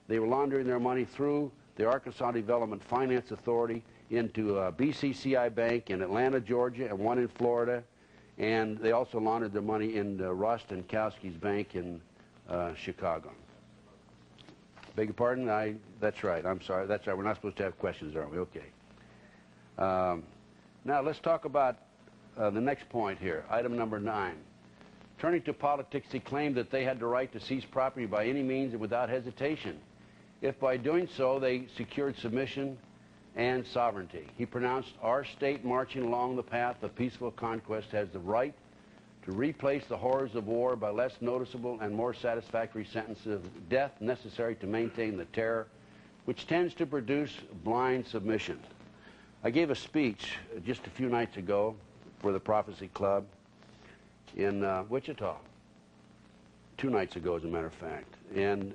They were laundering their money through the Arkansas Development Finance Authority into a BCCI bank in Atlanta, Georgia, and one in Florida. And they also laundered their money in Ross Stankowski's bank in Chicago. Beg your pardon? That's right. I'm sorry. That's right. We're not supposed to have questions, are we? Okay. Now let's talk about the next point here, item number 9. Turning to politics, he claimed that they had the right to seize property by any means and without hesitation, if by doing so they secured submission and sovereignty. He pronounced our state marching along the path of peaceful conquest has the right to replace the horrors of war by less noticeable and more satisfactory sentences of death necessary to maintain the terror which tends to produce blind submission. I gave a speech just a few nights ago for the Prophecy Club in Wichita. 2 nights ago, as a matter of fact. And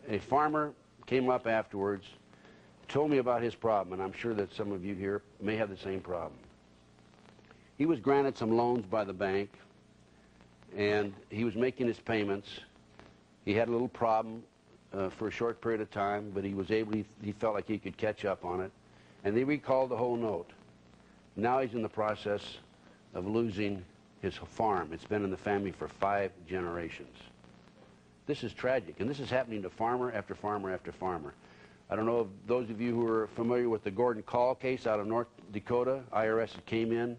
a farmer came up afterwards, told me about his problem, and I'm sure that some of you here may have the same problem. He was granted some loans by the bank, and he was making his payments. He had a little problem for a short period of time, but he was able, he felt like he could catch up on it, and they recalled the whole note. Now he's in the process of losing his farm. It's been in the family for 5 generations. This is tragic, and this is happening to farmer after farmer after farmer. I don't know if those of you who are familiar with the Gordon Call case out of North Dakota. IRS came in.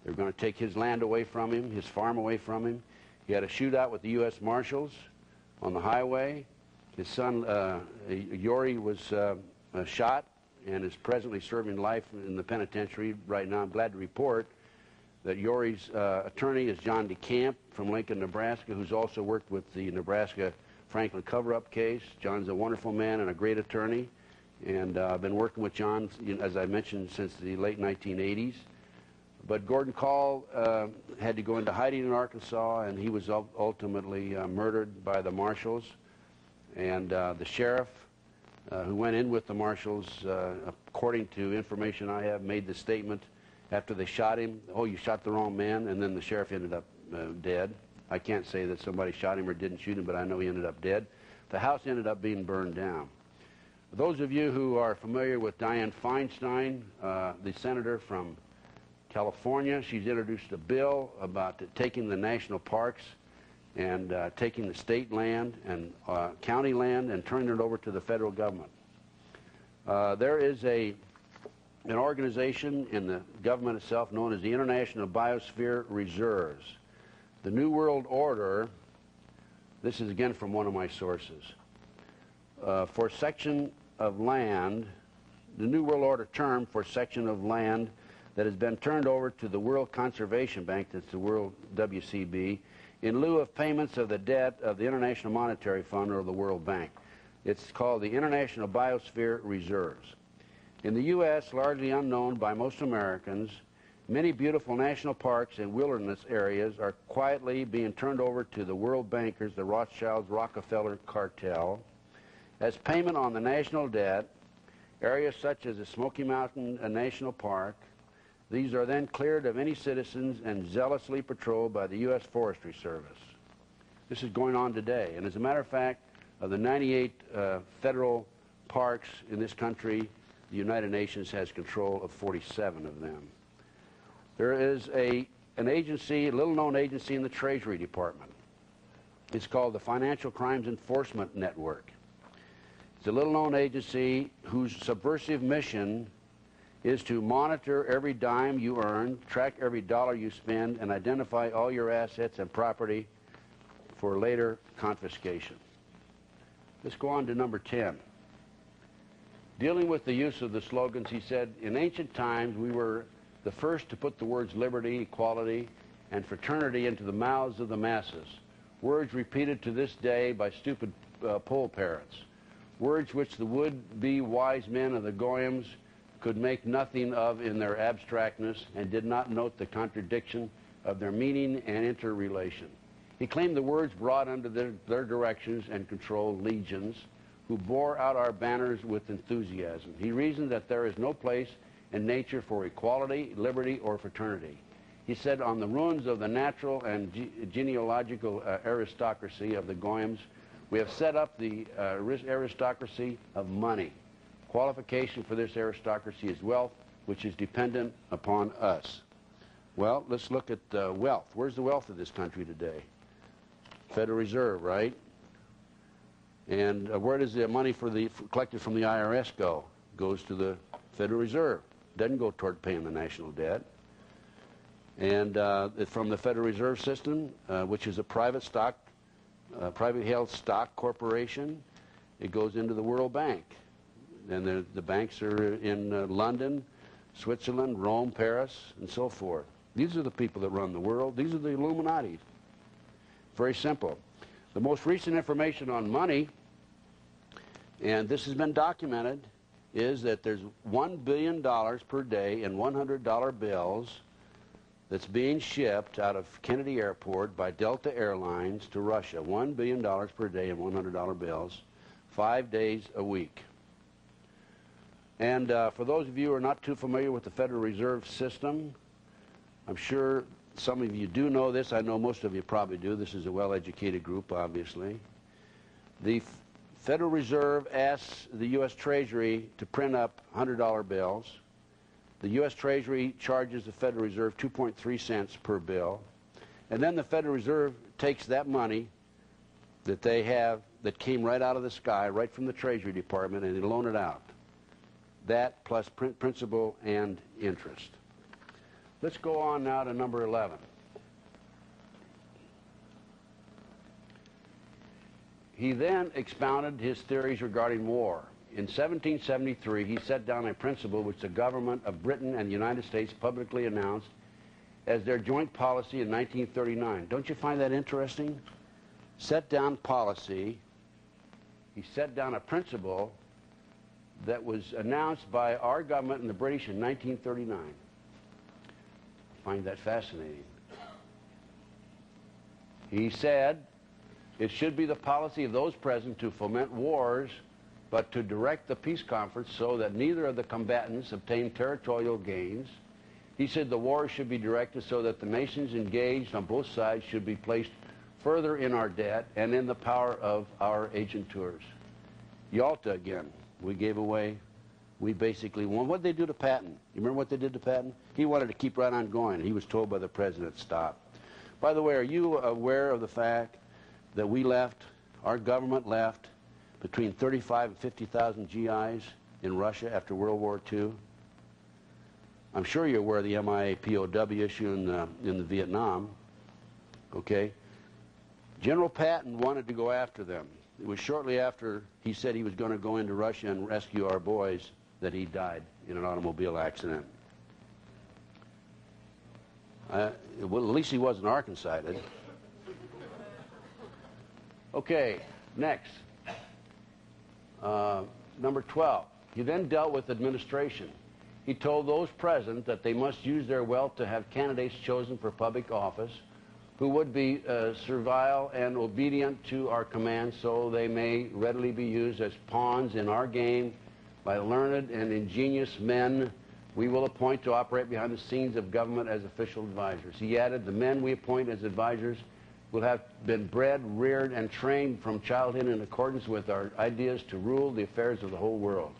They were going to take his land away from him, his farm away from him. He had a shootout with the U.S. Marshals on the highway. His son, Yori, was shot and is presently serving life in the penitentiary right now. I'm glad to report that Yori's attorney is John DeCamp from Lincoln, Nebraska, who's also worked with the Nebraska Franklin cover-up case. John's a wonderful man and a great attorney, and I've been working with John, as I mentioned, since the late 1980s. But Gordon Call had to go into hiding in Arkansas, and he was ultimately murdered by the marshals. And the sheriff who went in with the marshals, according to information I have, made the statement after they shot him, "Oh, you shot the wrong man," and then the sheriff ended up dead. I can't say that somebody shot him or didn't shoot him, but I know he ended up dead. The house ended up being burned down. For those of you who are familiar with Dianne Feinstein, the senator from California, she's introduced a bill about taking the national parks and taking the state land and county land and turning it over to the federal government. There is an organization in the government itself known as the International Biosphere Reserves. The New World Order, this is again from one of my sources, for section of land, the New World Order term for section of land that has been turned over to the World Conservation Bank, that's the World WCB, in lieu of payments of the debt of the International Monetary Fund or the World Bank. It's called the International Biosphere Reserves. In the U.S., largely unknown by most Americans, many beautiful national parks and wilderness areas are quietly being turned over to the world bankers, the Rothschilds, Rockefeller cartel, as payment on the national debt. Areas such as the Smoky Mountain National Park, these are then cleared of any citizens and zealously patrolled by the U.S. Forestry Service. This is going on today, and as a matter of fact, of the 98 federal parks in this country, the United Nations has control of 47 of them. There is an agency, a little-known agency in the Treasury Department. It's called the Financial Crimes Enforcement Network. It's a little-known agency whose subversive mission is to monitor every dime you earn, track every dollar you spend, and identify all your assets and property for later confiscation. Let's go on to number 10. Dealing with the use of the slogans, he said, in ancient times we were the first to put the words liberty, equality, and fraternity into the mouths of the masses, words repeated to this day by stupid poll parrots, words which the would-be wise men of the Goyams could make nothing of in their abstractness and did not note the contradiction of their meaning and interrelation. He claimed the words brought under their directions and control legions who bore out our banners with enthusiasm. He reasoned that there is no place in nature for equality, liberty, or fraternity. He said, on the ruins of the natural and genealogical aristocracy of the Goyams, we have set up the aristocracy of money. Qualification for this aristocracy is wealth, which is dependent upon us. Well, let's look at wealth. Where's the wealth of this country today? Federal Reserve, right? And where does the money collected from the IRS go? Goes to the Federal Reserve. Doesn't go toward paying the national debt. And from the Federal Reserve System, which is a private held stock corporation, it goes into the World Bank. And the banks are in London, Switzerland, Rome, Paris, and so forth. These are the people that run the world. These are the Illuminati. Very simple. The most recent information on money, and this has been documented, is that there's $1 billion per day in $100 bills that's being shipped out of Kennedy Airport by Delta Airlines to Russia. $1 billion per day in $100 bills, 5 days a week. And for those of you who are not too familiar with the Federal Reserve System, I'm sure some of you do know this. I know most of you probably do. This is a well-educated group, obviously. The Federal Reserve asks the U.S. Treasury to print up $100 bills. The U.S. Treasury charges the Federal Reserve 2.3 cents per bill. And then the Federal Reserve takes that money that they have that came right out of the sky, right from the Treasury Department, and they loan it out. That plus principal and interest. Let's go on now to number 11. He then expounded his theories regarding war. In 1773, he set down a principle which the government of Britain and the United States publicly announced as their joint policy in 1939. Don't you find that interesting? Set down policy. He set down a principle that was announced by our government and the British in 1939. I find that fascinating. He said it should be the policy of those present to foment wars, but to direct the peace conference so that neither of the combatants obtain territorial gains. He said the war should be directed so that the nations engaged on both sides should be placed further in our debt and in the power of our agentures. Yalta again. We gave away, we basically won. What did they do to Patton? You remember what they did to Patton? He wanted to keep right on going. He was told by the president, stop. By the way, are you aware of the fact that we left, our government left, between 35 and 50,000 GIs in Russia after World War II? I'm sure you're aware of the MIA POW issue in the Vietnam. Okay? General Patton wanted to go after them. It was shortly after he said he was going to go into Russia and rescue our boys that he died in an automobile accident. Well, at least he wasn't Arkansas-ed. Okay, next. Number 12. He then dealt with administration. He told those present that they must use their wealth to have candidates chosen for public office who would be servile and obedient to our commands, so they may readily be used as pawns in our game by learned and ingenious men we will appoint to operate behind the scenes of government as official advisors. He added, the men we appoint as advisors will have been bred, reared, and trained from childhood in accordance with our ideas to rule the affairs of the whole world.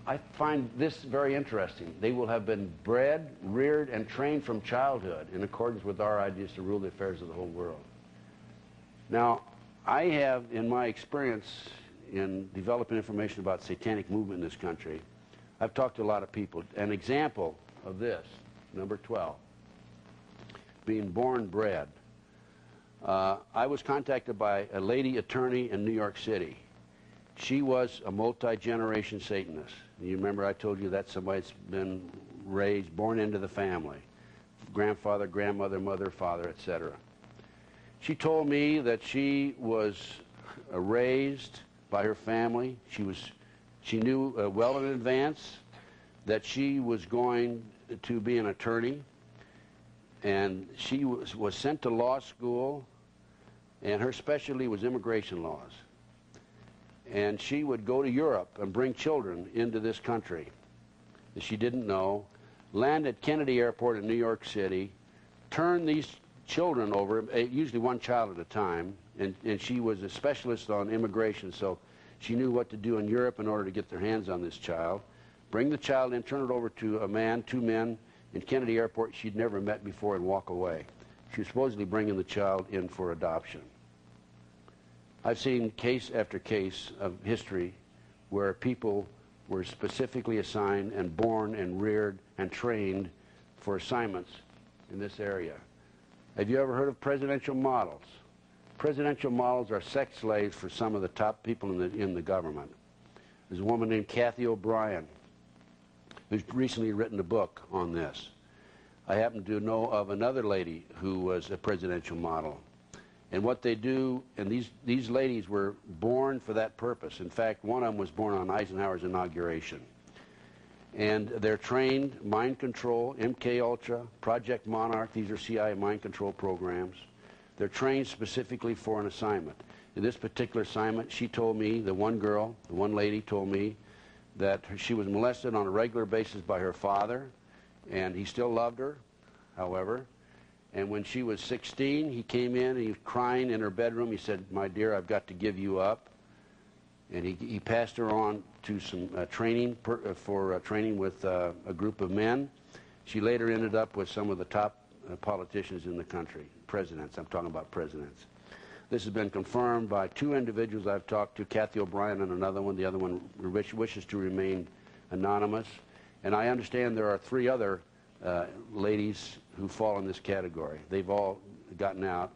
I find this very interesting. They will have been bred, reared, and trained from childhood in accordance with our ideas to rule the affairs of the whole world. Now, I have, in my experience in developing information about satanic movement in this country, I've talked to a lot of people. An example of this, number 12, being born bred. I was contacted by a lady attorney in New York City. She was a multi-generation Satanist. You remember I told you that's somebody that's been raised, born into the family. Grandfather, grandmother, mother, father, etc. She told me that she was raised by her family. She knew well in advance that she was going to be an attorney, and she was sent to law school, and her specialty was immigration laws. And she would go to Europe and bring children into this country that she didn't know, land at Kennedy Airport in New York City, turn these children over, usually one child at a time, and she was a specialist on immigration, so she knew what to do in Europe in order to get their hands on this child, bring the child in, turn it over to a man, two men, in Kennedy Airport she'd never met before, and walk away. She was supposedly bringing the child in for adoption. I've seen case after case of history where people were specifically assigned and born and reared and trained for assignments in this area. Have you ever heard of presidential models? Presidential models are sex slaves for some of the top people in the government. There's a woman named Kathy O'Brien who's recently written a book on this. I happen to know of another lady who was a presidential model. And what they do, and these ladies were born for that purpose. In fact, one of them was born on Eisenhower's inauguration. And they're trained mind control, MK Ultra, Project Monarch. These are CIA mind control programs. They're trained specifically for an assignment. In this particular assignment, she told me, the one lady told me that she was molested on a regular basis by her father, and he still loved her, however. And when she was 16, he came in and he was crying in her bedroom. He said, "My dear, I've got to give you up." And he passed her on to some training for training with a group of men. She later ended up with some of the top politicians in the country, presidents. I'm talking about presidents. This has been confirmed by two individuals I've talked to, Kathy O'Brien and another one. The other one wishes to remain anonymous. And I understand there are three other ladies who fall in this category. They've all gotten out,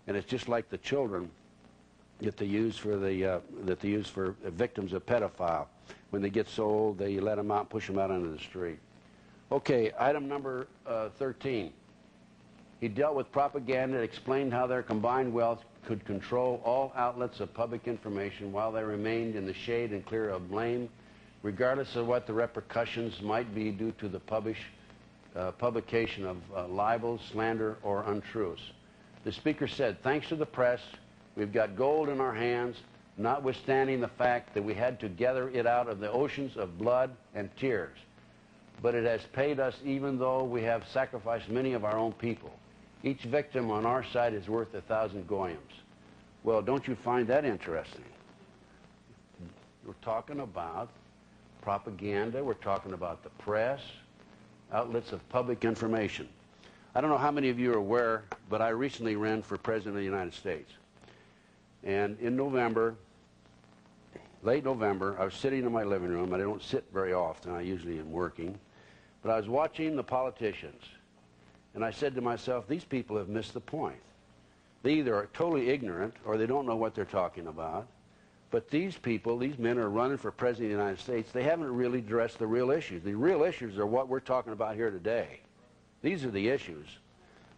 and it's just like the children that they use for victims of pedophile. When they get so old, they let them out, push them out onto the street. Okay, item number 13. He dealt with propaganda and explained how their combined wealth could control all outlets of public information while they remained in the shade and clear of blame, regardless of what the repercussions might be due to the publication of libels, slander, or untruths. The speaker said, "Thanks to the press, we've got gold in our hands, notwithstanding the fact that we had to gather it out of the oceans of blood and tears. But it has paid us even though we have sacrificed many of our own people. Each victim on our side is worth 1,000 goyams." Well, don't you find that interesting? We're talking about propaganda. We're talking about the press, outlets of public information. I don't know how many of you are aware, but I recently ran for President of the United States. And in November, late November, I was sitting in my living room. I don't sit very often. I usually am working. But I was watching the politicians. And I said to myself, these people have missed the point. They either are totally ignorant or they don't know what they're talking about. But these people, these men are running for President of the United States. They haven't really addressed the real issues. The real issues are what we're talking about here today. These are the issues.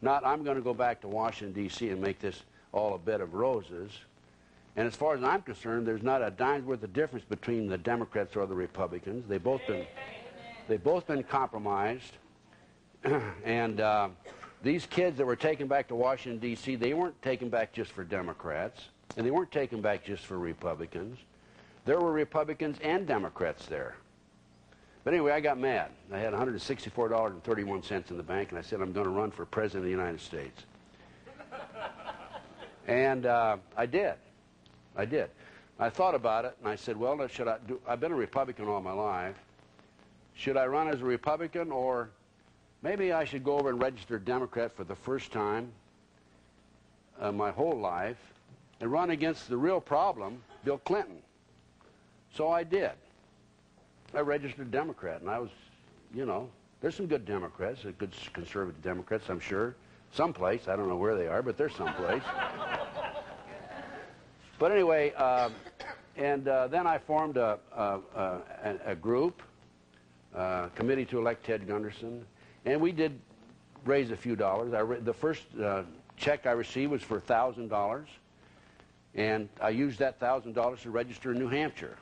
Not, I'm going to go back to Washington, D.C. and make this all a bed of roses. And as far as I'm concerned, there's not a dime's worth of difference between the Democrats or the Republicans. They've both been compromised. And these kids that were taken back to Washington, D.C., they weren't taken back just for Democrats, and they weren't taken back just for Republicans. There were Republicans and Democrats there. But anyway, I got mad. I had $164.31 in the bank, and I said, I'm going to run for President of the United States. And I did. I thought about it, and I said, well, I've been a Republican all my life. Should I run as a Republican, or maybe I should go over and register Democrat for the first time my whole life and run against the real problem, Bill Clinton. So I did. I registered Democrat, and I was, you know, there's some good Democrats, good conservative Democrats, I'm sure. Someplace, I don't know where they are, but they're someplace. But anyway, then I formed a group, committee to elect Ted Gunderson, and we did raise a few dollars. The first check I received was for $1,000, and I used that $1,000 to register in New Hampshire.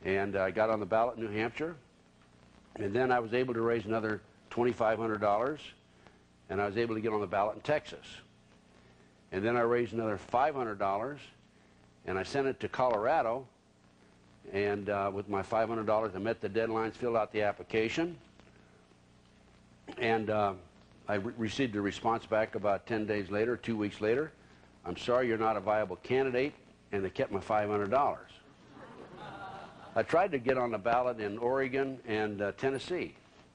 And I got on the ballot in New Hampshire, and then I was able to raise another $2,500, and I was able to get on the ballot in Texas. And then I raised another $500, and I sent it to Colorado, and with my $500, I met the deadlines, filled out the application, and I received a response back about 10 days later, 2 weeks later. I'm sorry, you're not a viable candidate, and they kept my $500. I tried to get on the ballot in Oregon and Tennessee.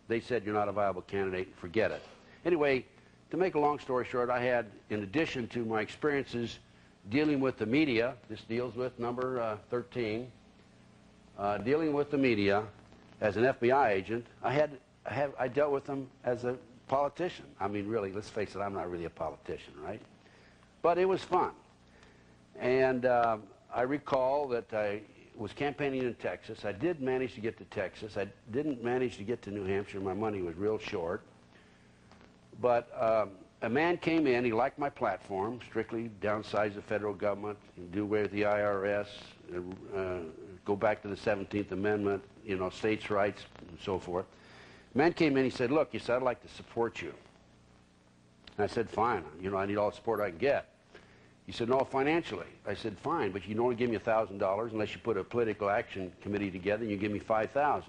They said, you're not a viable candidate, forget it. Anyway, to make a long story short, I had, in addition to my experiences dealing with the media, this deals with number 13, dealing with the media as an FBI agent, I dealt with them as a politician. I mean, really, let's face it, I'm not really a politician, right? But it was fun. And I recall that I was campaigning in Texas. I did manage to get to Texas. I didn't manage to get to New Hampshire. My money was real short. But a man came in. He liked my platform, strictly downsize the federal government, do away with the IRS, go back to the 17th Amendment, you know, states' rights, and so forth. The man came in. He said, look, he said, I'd like to support you. And I said, fine. You know, I need all the support I can get. He said, no, financially. I said, fine, but you can only give me $1,000 unless you put a political action committee together and you give me $5,000.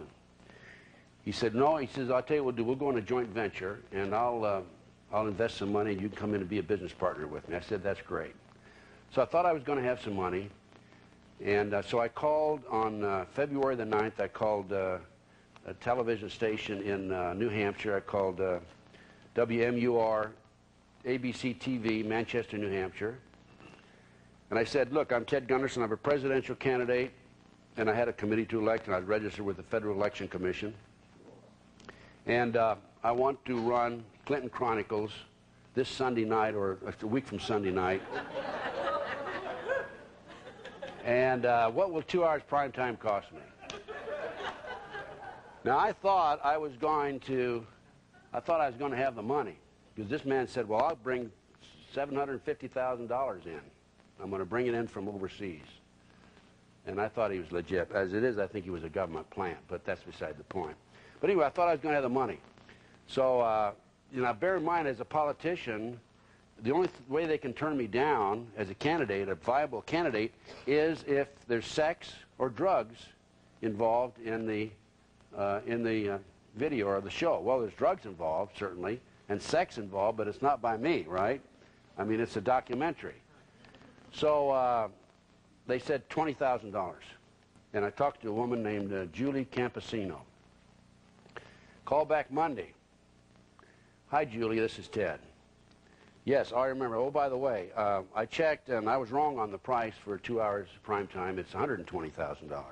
He said, no. He says, I'll tell you what we'll do. We'll go on a joint venture, and I'll invest some money, and you can come in and be a business partner with me. I said, that's great. So I thought I was going to have some money, and so I called on February the 9th. I called a television station in New Hampshire. I called WMUR, ABC TV, Manchester, New Hampshire. And I said, look, I'm Ted Gunderson. I'm a presidential candidate, and I had a committee to elect, and I'd registered with the Federal Election Commission. And I want to run Clinton Chronicles this Sunday night, or a week from Sunday night. And what will 2 hours prime time cost me? Now, I thought I was going to have the money, because this man said, well, I'll bring $750,000 in. I'm going to bring it in from overseas. And I thought he was legit. As it is, I think he was a government plant, but that's beside the point. But anyway, I thought I was going to have the money. So, you know, bear in mind, as a politician, the only way they can turn me down as a candidate, a viable candidate, is if there's sex or drugs involved in the video or the show. Well, there's drugs involved, certainly, and sex involved, but it's not by me, right? I mean, it's a documentary. So they said $20,000. And I talked to a woman named Julie Campesino. Call back Monday. Hi, Julie, this is Ted. Yes, I remember. Oh, by the way, I checked, and I was wrong on the price for 2 hours prime time. It's $120,000.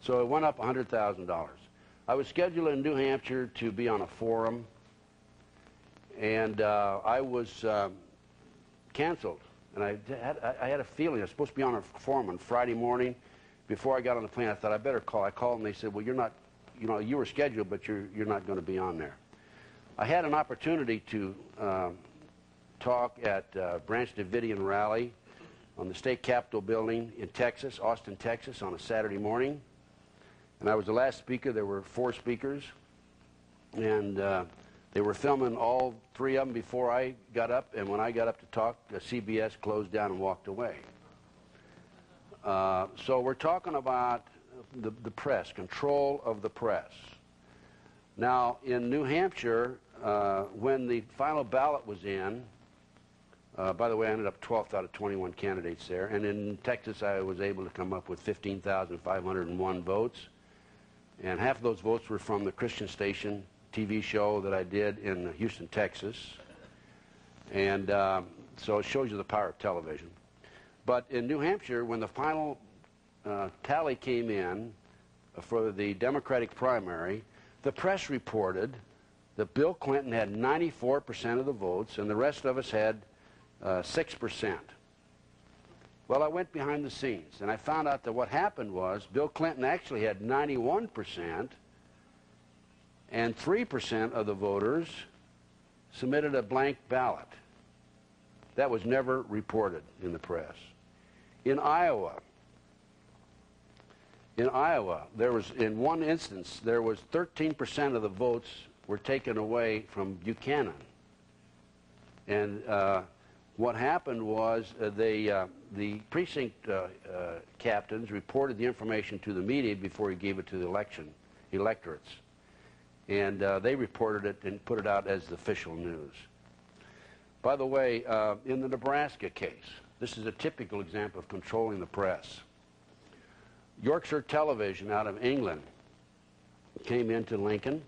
So it went up $100,000. I was scheduled in New Hampshire to be on a forum, and I was canceled. And I had a feeling I was supposed to be on a forum on Friday morning. Before I got on the plane, I thought I better call. I called, and they said, well, you're not, you know, you were scheduled, but you're not going to be on there. I had an opportunity to talk at Branch Davidian rally on the state capitol building in Texas, Austin, Texas, on a Saturday morning. And I was the last speaker. There were 4 speakers. And they were filming all 3 of them before I got up. And when I got up to talk, CBS closed down and walked away. So we're talking about the press, control of the press. Now, in New Hampshire, when the final ballot was in, By the way, I ended up 12th out of 21 candidates there. And in Texas, I was able to come up with 15,501 votes. And half of those votes were from the Christian Station TV show that I did in Houston, Texas. And so it shows you the power of television. But in New Hampshire, when the final tally came in for the Democratic primary, the press reported that Bill Clinton had 94% of the votes and the rest of us had 6%. Well, I went behind the scenes and I found out that what happened was Bill Clinton actually had 91% and 3% of the voters submitted a blank ballot. That was never reported in the press. In Iowa, there was, in one instance, there was 13% of the votes were taken away from Buchanan. And what happened was the precinct captains reported the information to the media before he gave it to the electorates. And they reported it and put it out as the official news. By the way, in the Nebraska case, this is a typical example of controlling the press. Yorkshire Television out of England came into Lincoln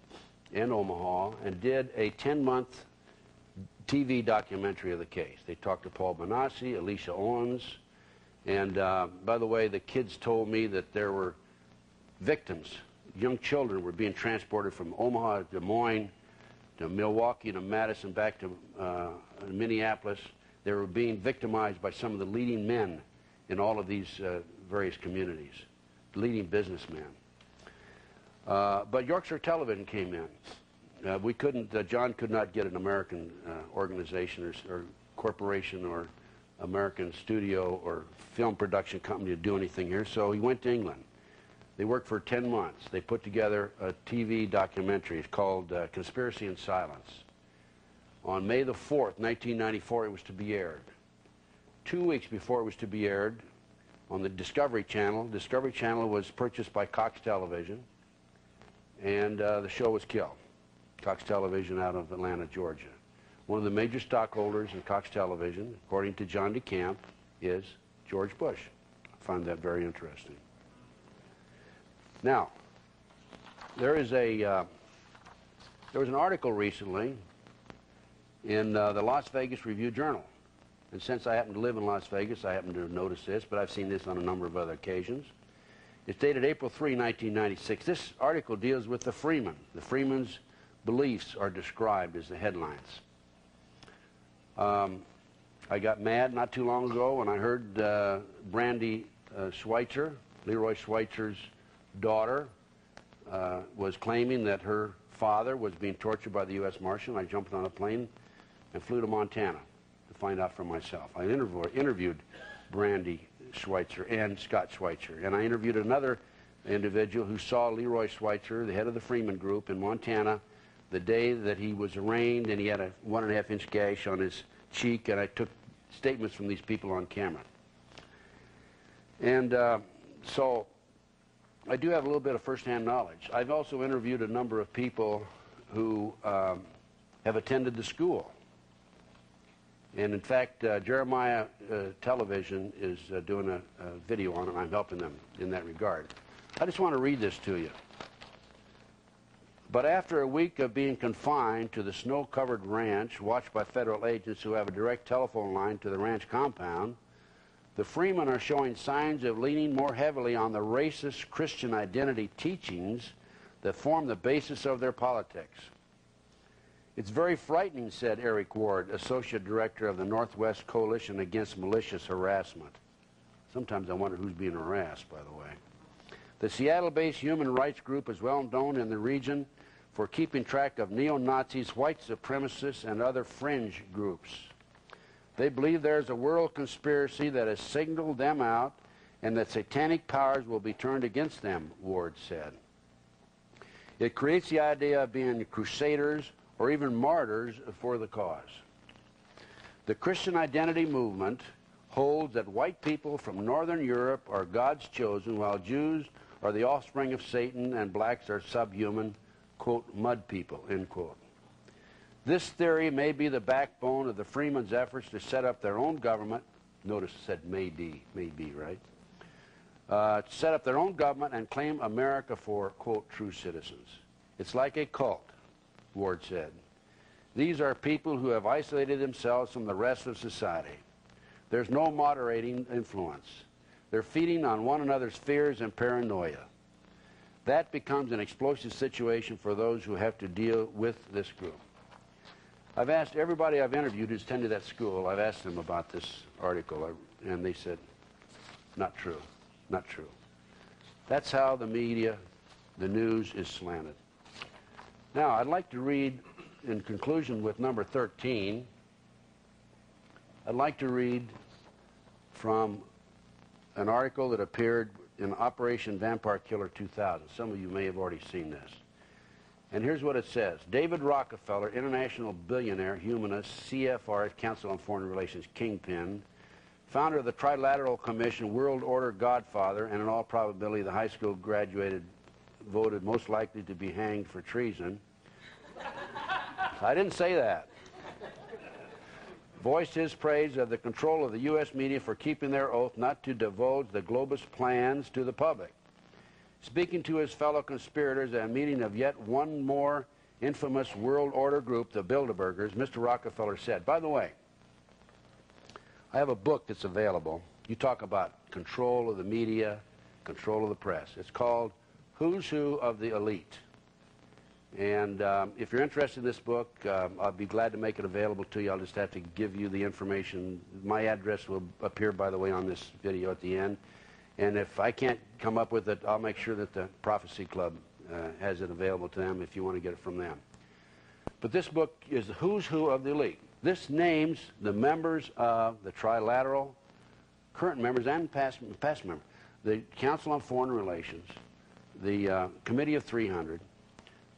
and Omaha and did a 10-month TV documentary of the case. They talked to Paul Bonacci, Alicia Owens, and by the way, the kids told me that there were victims. Young children were being transported from Omaha to Des Moines, to Milwaukee, to Madison, back to Minneapolis. They were being victimized by some of the leading men in all of these various communities, leading businessmen. But Yorkshire Television came in. We couldn't, John could not get an American organization or corporation or American studio or film production company to do anything here, so he went to England. They worked for 10 months. They put together a TV documentary called Conspiracy in Silence. On May the 4th, 1994, it was to be aired. 2 weeks before it was to be aired, on the Discovery Channel was purchased by Cox Television, and the show was killed. Cox Television out of Atlanta, Georgia. One of the major stockholders in Cox Television, according to John DeCamp, is George Bush. I find that very interesting. Now, there was an article recently in the Las Vegas Review-Journal. And since I happen to live in Las Vegas, I happen to have noticed this, but I've seen this on a number of other occasions. It's dated April 3, 1996. This article deals with the Freeman. The Freeman's beliefs are described as the headlines. I got mad not too long ago when I heard Brandy Schweitzer, Leroy Schweitzer's daughter, was claiming that her father was being tortured by the U.S. Marshal. I jumped on a plane and flew to Montana to find out for myself. I interviewed Brandy Schweitzer and Scott Schweitzer, and I interviewed another individual who saw Leroy Schweitzer, the head of the Freeman Group, in Montana the day that he was arraigned, and he had a 1.5-inch gash on his cheek, and I took statements from these people on camera. And so I do have a little bit of first-hand knowledge. I've also interviewed a number of people who have attended the school. And in fact, Jeremiah Television is doing a video on it, and I'm helping them in that regard. I just want to read this to you. But after a week of being confined to the snow-covered ranch, watched by federal agents who have a direct telephone line to the ranch compound, the Freemen are showing signs of leaning more heavily on the racist Christian identity teachings that form the basis of their politics. It's very frightening, said Eric Ward, Associate Director of the Northwest Coalition Against Malicious Harassment. Sometimes I wonder who's being harassed, by the way. The Seattle-based human rights group is well known in the region for keeping track of neo-Nazis, white supremacists, and other fringe groups. They believe there's a world conspiracy that has signaled them out and that satanic powers will be turned against them, Ward said. It creates the idea of being crusaders or even martyrs for the cause. The Christian identity movement holds that white people from Northern Europe are God's chosen, while Jews are the offspring of Satan and blacks are subhuman, quote, mud people, end quote. This theory may be the backbone of the Freemen's efforts to set up their own government. Notice it said may be, right? To set up their own government and claim America for, quote, true citizens. It's like a cult, Ward said. These are people who have isolated themselves from the rest of society. There's no moderating influence. They're feeding on one another's fears and paranoia. That becomes an explosive situation for those who have to deal with this group. I've asked everybody I've interviewed who's attended that school, I've asked them about this article, and they said, not true, not true. That's how the media, the news is slanted. Now, I'd like to read, in conclusion with number 13, I'd like to read from an article that appeared in Operation Vampire Killer 2000. Some of you may have already seen this. And here's what it says. David Rockefeller, international billionaire, humanist, CFR, Council on Foreign Relations kingpin, founder of the Trilateral Commission, world order godfather, and in all probability the high school graduated voted most likely to be hanged for treason. I didn't say that. Voiced his praise of the control of the U.S. media for keeping their oath not to divulge the globalist plans to the public. Speaking to his fellow conspirators at a meeting of yet one more infamous world order group, the Bilderbergers, Mr. Rockefeller said, by the way, I have a book that's available. You talk about control of the media, control of the press. It's called Who's Who of the Elite. And if you're interested in this book, I'll be glad to make it available to you. I'll just have to give you the information. My address will appear, by the way, on this video at the end. And if I can't come up with it, I'll make sure that the Prophecy Club has it available to them if you want to get it from them. But this book is the Who's Who of the Elite. This names the members of the Trilateral, current members and past members, the Council on Foreign Relations, the Committee of 300,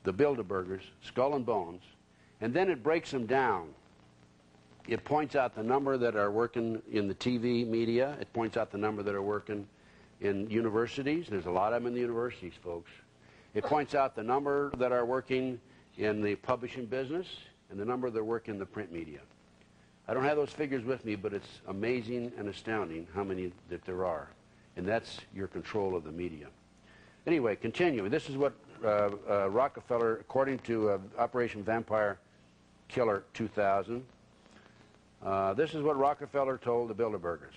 the Bilderbergers, Skull and Bones, and then it breaks them down. It points out the number that are working in the TV media. It points out the number that are working in universities. There's a lot of them in the universities, folks. It points out the number that are working in the publishing business and the number that work in the print media. I don't have those figures with me, but it's amazing and astounding how many that there are. And that's your control of the media. Anyway, continuing. This is what Rockefeller, according to Operation Vampire Killer 2000, this is what Rockefeller told the Bilderbergers.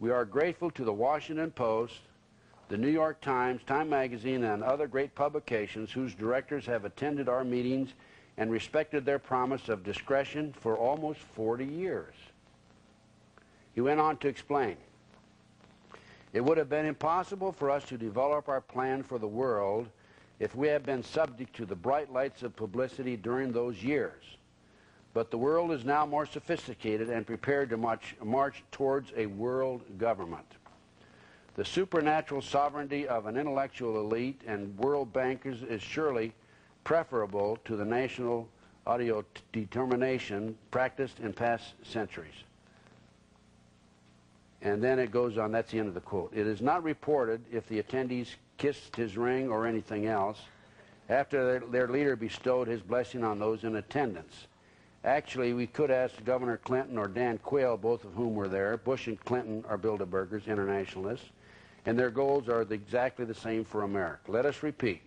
We are grateful to the Washington Post, the New York Times, Time Magazine, and other great publications whose directors have attended our meetings and respected their promise of discretion for almost 40 years. He went on to explain, it would have been impossible for us to develop our plan for the world if we had been subject to the bright lights of publicity during those years. But the world is now more sophisticated and prepared to march towards a world government. The supernatural sovereignty of an intellectual elite and world bankers is surely preferable to the national autodetermination practiced in past centuries. And then it goes on, that's the end of the quote. It is not reported if the attendees kissed his ring or anything else after their leader bestowed his blessing on those in attendance. Actually, we could ask Governor Clinton or Dan Quayle, both of whom were there. Bush and Clinton are Bilderbergers, internationalists, and their goals are exactly the same for America. Let us repeat.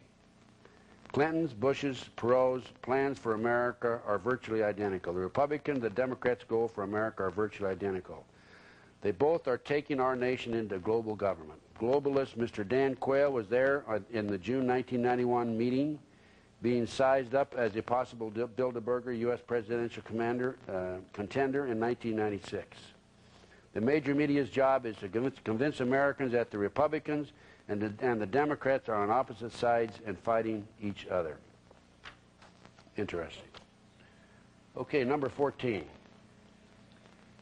Clinton's, Bush's, Perot's plans for America are virtually identical. The Republican, the Democrats' goal for America are virtually identical. They both are taking our nation into global government. Globalist Mr. Dan Quayle was there in the June 1991 meeting, being sized up as a possible Bilderberger U.S. presidential contender in 1996. The major media's job is to convince Americans that the Republicans and the Democrats are on opposite sides and fighting each other. Interesting. Okay, number 14.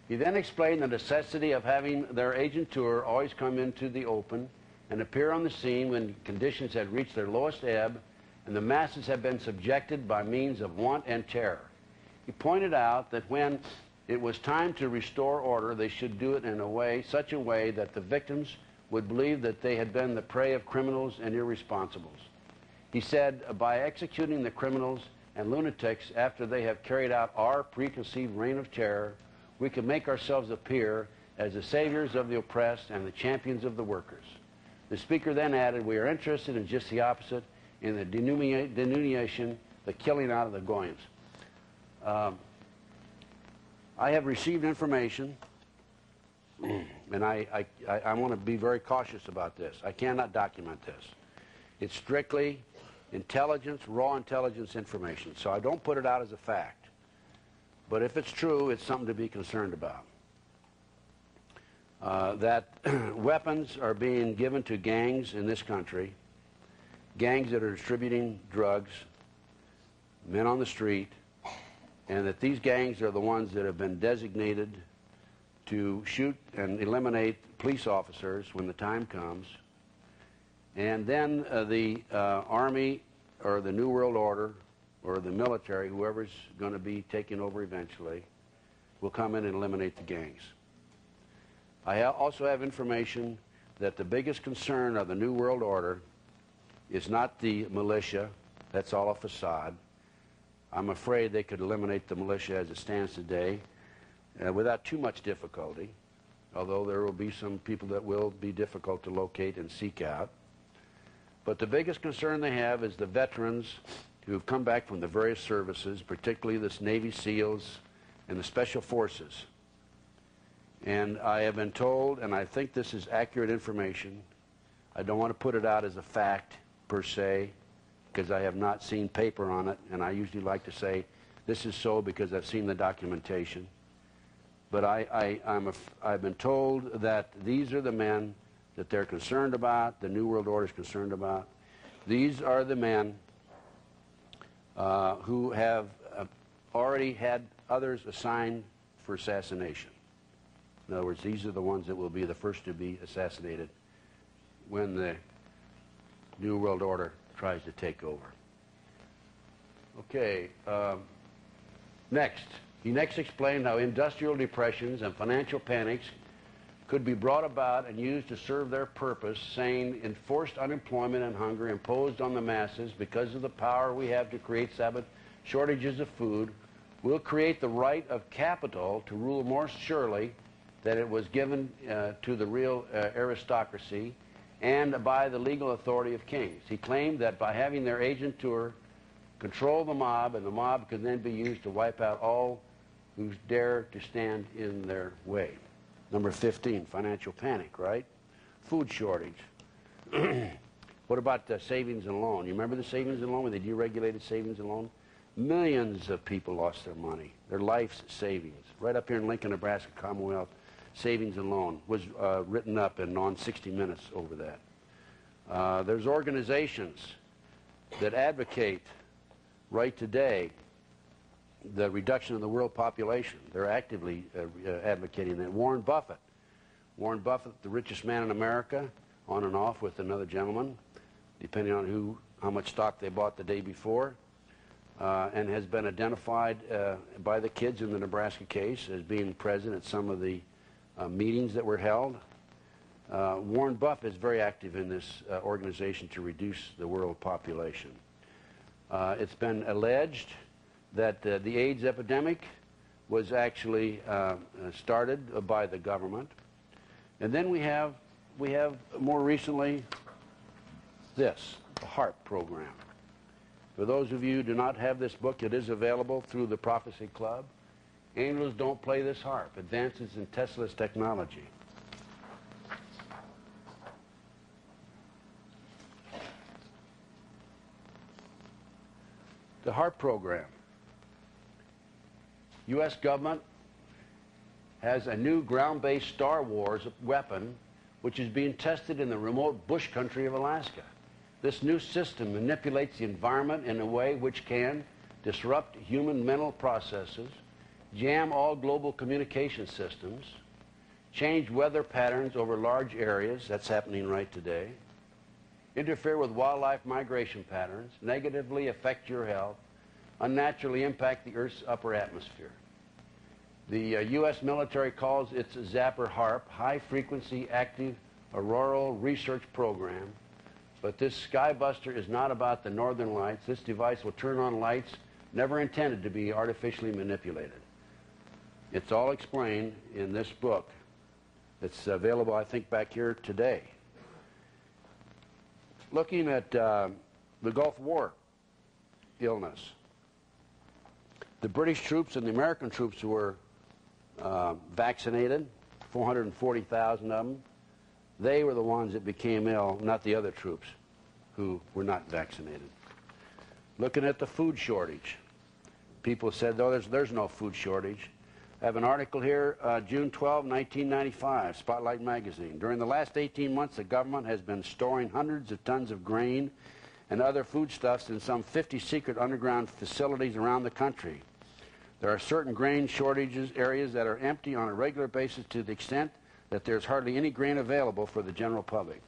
He then explained the necessity of having their agent tour always come into the open and appear on the scene when conditions had reached their lowest ebb and the masses have been subjected by means of want and terror. He pointed out that when it was time to restore order, they should do it in such a way that the victims would believe that they had been the prey of criminals and irresponsibles. He said, by executing the criminals and lunatics after they have carried out our preconceived reign of terror, we can make ourselves appear as the saviors of the oppressed and the champions of the workers. The speaker then added, we are interested in just the opposite, in the denudation, the killing out of the goyim. I have received information, and I want to be very cautious about this. I cannot document this. It's strictly intelligence, raw intelligence information, so I don't put it out as a fact. But if it's true, it's something to be concerned about. That weapons are being given to gangs in this country, gangs that are distributing drugs, men on the street, and that these gangs are the ones that have been designated to shoot and eliminate police officers when the time comes. And then the Army or the New World Order or the military, whoever's going to be taking over eventually, will come in and eliminate the gangs. I also have information that the biggest concern of the New World Order is not the militia. That's all a facade. I'm afraid they could eliminate the militia as it stands today without too much difficulty, although there will be some people that will be difficult to locate and seek out. But the biggest concern they have is the veterans who have come back from the various services, particularly the Navy SEALs and the Special Forces. And I have been told, and I think this is accurate information, I don't want to put it out as a fact per se, because I have not seen paper on it, and I usually like to say this is so because I've seen the documentation. But I've been told that these are the men that they're concerned about, the New World Order is concerned about. These are the men who have already had others assigned for assassination. In other words, these are the ones that will be the first to be assassinated when the New World Order tries to take over. Okay, next. He next explained how industrial depressions and financial panics could be brought about and used to serve their purpose, saying enforced unemployment and hunger imposed on the masses because of the power we have to create shortages of food will create the right of capital to rule more surely than it was given to the real aristocracy and by the legal authority of kings. He claimed that by having their agentur control the mob, and the mob could then be used to wipe out all who dare to stand in their way. Number 15, financial panic, right? Food shortage. What about savings and loan? You remember the savings and loan when they deregulated savings and loan? Millions of people lost their money, their life's savings. Right up here in Lincoln, Nebraska, Commonwealth Savings and Loan was written up and on 60 Minutes over that. There's organizations that advocate right today the reduction of the world population. They're actively advocating that. Warren Buffett, the richest man in America, on and off with another gentleman, depending on how much stock they bought the day before, and has been identified by the kids in the Nebraska case as being present at some of the meetings that were held. Warren Buffett is very active in this organization to reduce the world population. It's been alleged that the AIDS epidemic was actually started by the government. And then we have more recently this, the HARP program. For those of you who do not have this book, it is available through the Prophecy Club. Angels don't play this harp. Advances in Tesla's technology. The HARP program. U.S. government has a new ground-based Star Wars weapon which is being tested in the remote bush country of Alaska. This new system manipulates the environment in a way which can disrupt human mental processes, jam all global communication systems, change weather patterns over large areas, that's happening right today, interfere with wildlife migration patterns, negatively affect your health, unnaturally impact the Earth's upper atmosphere. The U.S. military calls its Zapper HARP, High Frequency Active Auroral Research Program, but this Skybuster is not about the northern lights. This device will turn on lights never intended to be artificially manipulated. It's all explained in this book. It's available, I think, back here today. Looking at the Gulf War illness, the British troops and the American troops were vaccinated, 440,000 of them. They were the ones that became ill, not the other troops who were not vaccinated. Looking at the food shortage, people said, oh, there's no food shortage. I have an article here, June 12, 1995, Spotlight Magazine. During the last 18 months, the government has been storing hundreds of tons of grain and other foodstuffs in some 50 secret underground facilities around the country. There are certain grain shortages areas that are empty on a regular basis to the extent that there's hardly any grain available for the general public.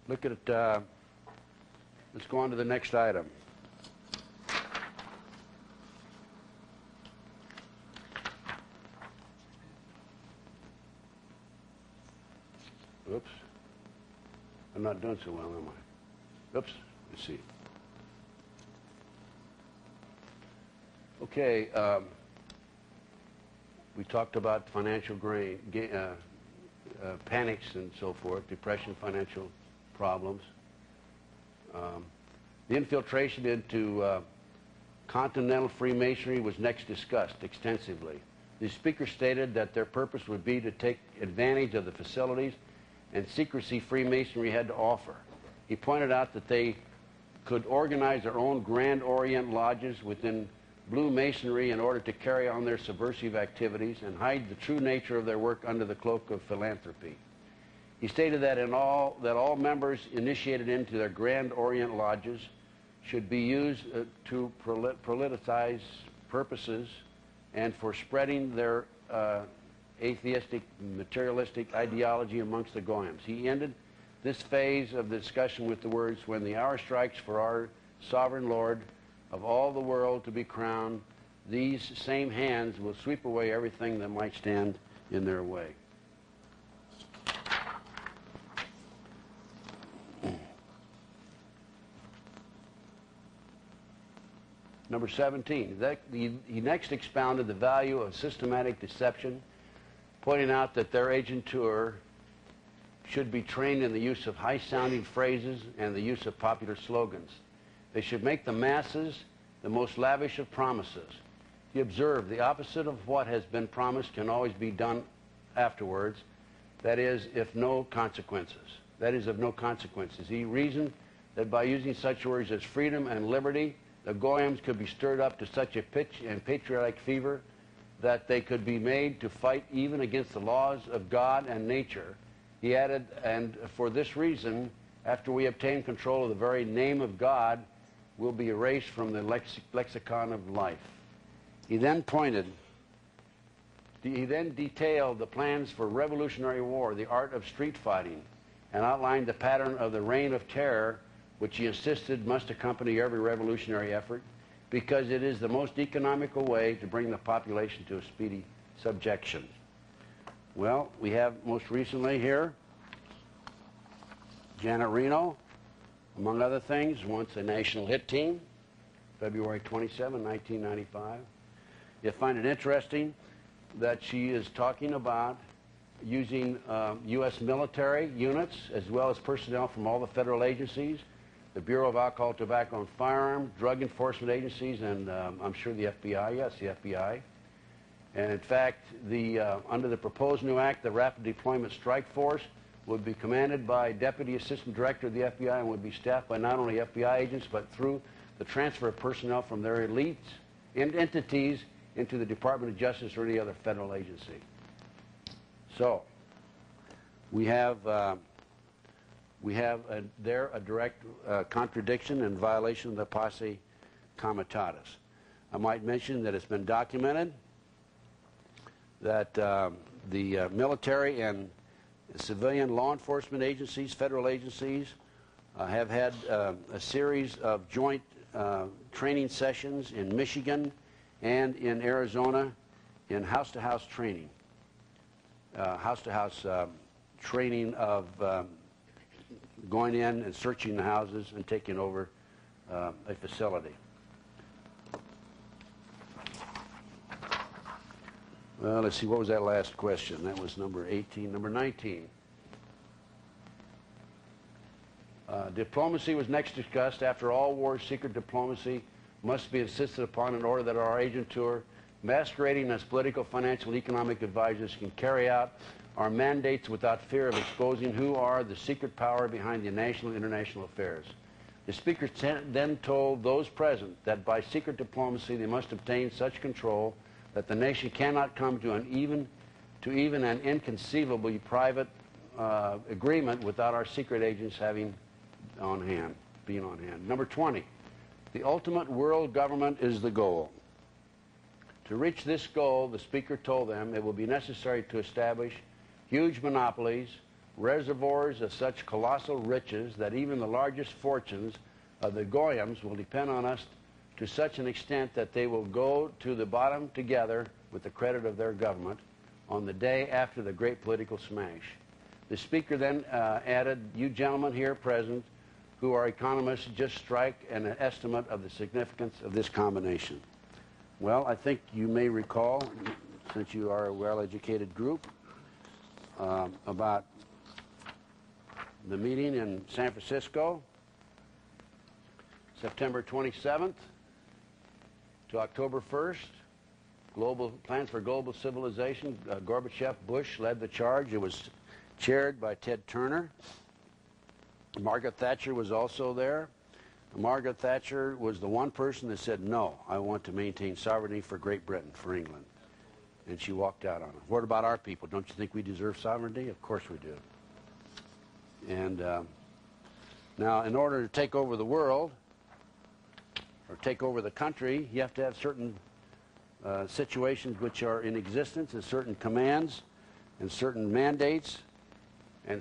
Look at it. Let's go on to the next item. Oops. I'm not doing so well, am I? Oops. Let's see. Okay. We talked about financial panics and so forth, depression, financial problems. The infiltration into continental Freemasonry was next discussed extensively. The speaker stated that their purpose would be to take advantage of the facilities and secrecy Freemasonry had to offer. He pointed out that they could organize their own Grand Orient lodges within Blue Masonry in order to carry on their subversive activities and hide the true nature of their work under the cloak of philanthropy. He stated that all members initiated into their Grand Orient lodges should be used to politicize purposes and for spreading their atheistic, materialistic ideology amongst the goyim. He ended this phase of the discussion with the words, "When the hour strikes for our sovereign Lord of all the world to be crowned, these same hands will sweep away everything that might stand in their way." Number 17, he next expounded the value of systematic deception, pointing out that their agentur should be trained in the use of high-sounding phrases and the use of popular slogans. They should make the masses the most lavish of promises. He observed the opposite of what has been promised can always be done afterwards, that is, of no consequences. He reasoned that by using such words as freedom and liberty, the goyim could be stirred up to such a pitch and patriotic fever that they could be made to fight even against the laws of God and nature. He added, and for this reason, after we obtain control of the very name of God, we'll be erased from the lexicon of life. He then detailed the plans for revolutionary war, the art of street fighting, and outlined the pattern of the reign of terror, which he insisted must accompany every revolutionary effort, because it is the most economical way to bring the population to a speedy subjection. Well, we have most recently here Janet Reno, among other things, once a national hit team, February 27, 1995. You find it interesting that she is talking about using U.S. military units as well as personnel from all the federal agencies, the Bureau of Alcohol, Tobacco, and Firearms, drug enforcement agencies, and I'm sure the FBI, yes, the FBI. And in fact, under the proposed new act, the Rapid Deployment Strike Force would be commanded by Deputy Assistant Director of the FBI and would be staffed by not only FBI agents, but through the transfer of personnel from their elites and entities into the Department of Justice or any other federal agency. So, we have there a direct contradiction and violation of the posse comitatus. I might mention that it's been documented that the military and civilian law enforcement agencies, federal agencies, have had a series of joint training sessions in Michigan and in Arizona in house-to-house training. House-to-house training of going in and searching the houses and taking over a facility. Well, let's see, what was that last question? That was number 18. Number 19. Diplomacy was next discussed. After all wars, secret diplomacy must be insisted upon in order that our agent tour, masquerading as political, financial, and economic advisors, can carry out our mandates without fear of exposing who are the secret power behind the national and international affairs. The speaker then told those present that by secret diplomacy they must obtain such control that the nation cannot come to even an inconceivably private agreement without our secret agents being on hand. Number 20, the ultimate world government is the goal. To reach this goal, the speaker told them, it will be necessary to establish huge monopolies, reservoirs of such colossal riches that even the largest fortunes of the Goyams will depend on us to such an extent that they will go to the bottom together with the credit of their government on the day after the great political smash. The speaker then added, you gentlemen here present who are economists just strike an estimate of the significance of this combination. Well, I think you may recall, since you are a well-educated group, about the meeting in San Francisco, September 27th to October 1st, Global Plans for Global Civilization. Gorbachev, Bush led the charge. It was chaired by Ted Turner. Margaret Thatcher was also there. Margaret Thatcher was the one person that said, no, I want to maintain sovereignty for Great Britain, for England. And she walked out on it. What about our people? Don't you think we deserve sovereignty? Of course we do. And now, in order to take over the world, or take over the country, you have to have certain situations which are in existence, and certain commands, and certain mandates, and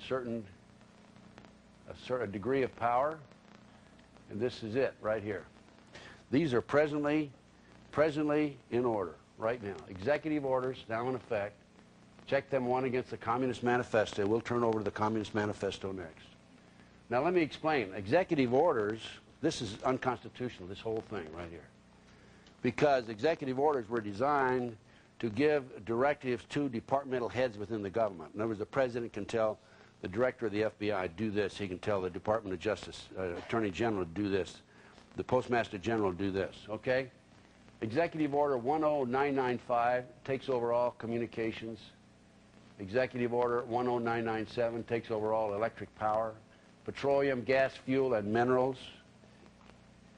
a degree of power. And this is it right here. These are presently in order right now. Executive orders now in effect. Check them one against the Communist Manifesto. We'll turn over to the Communist Manifesto next. Now let me explain. Executive orders, this is unconstitutional, this whole thing right here. Because executive orders were designed to give directives to departmental heads within the government. In other words, the president can tell the director of the FBI, do this. He can tell the Department of Justice, Attorney General, do this. The Postmaster General, do this. Okay? Executive Order 10995 takes over all communications. Executive Order 10997 takes over all electric power, petroleum, gas, fuel, and minerals.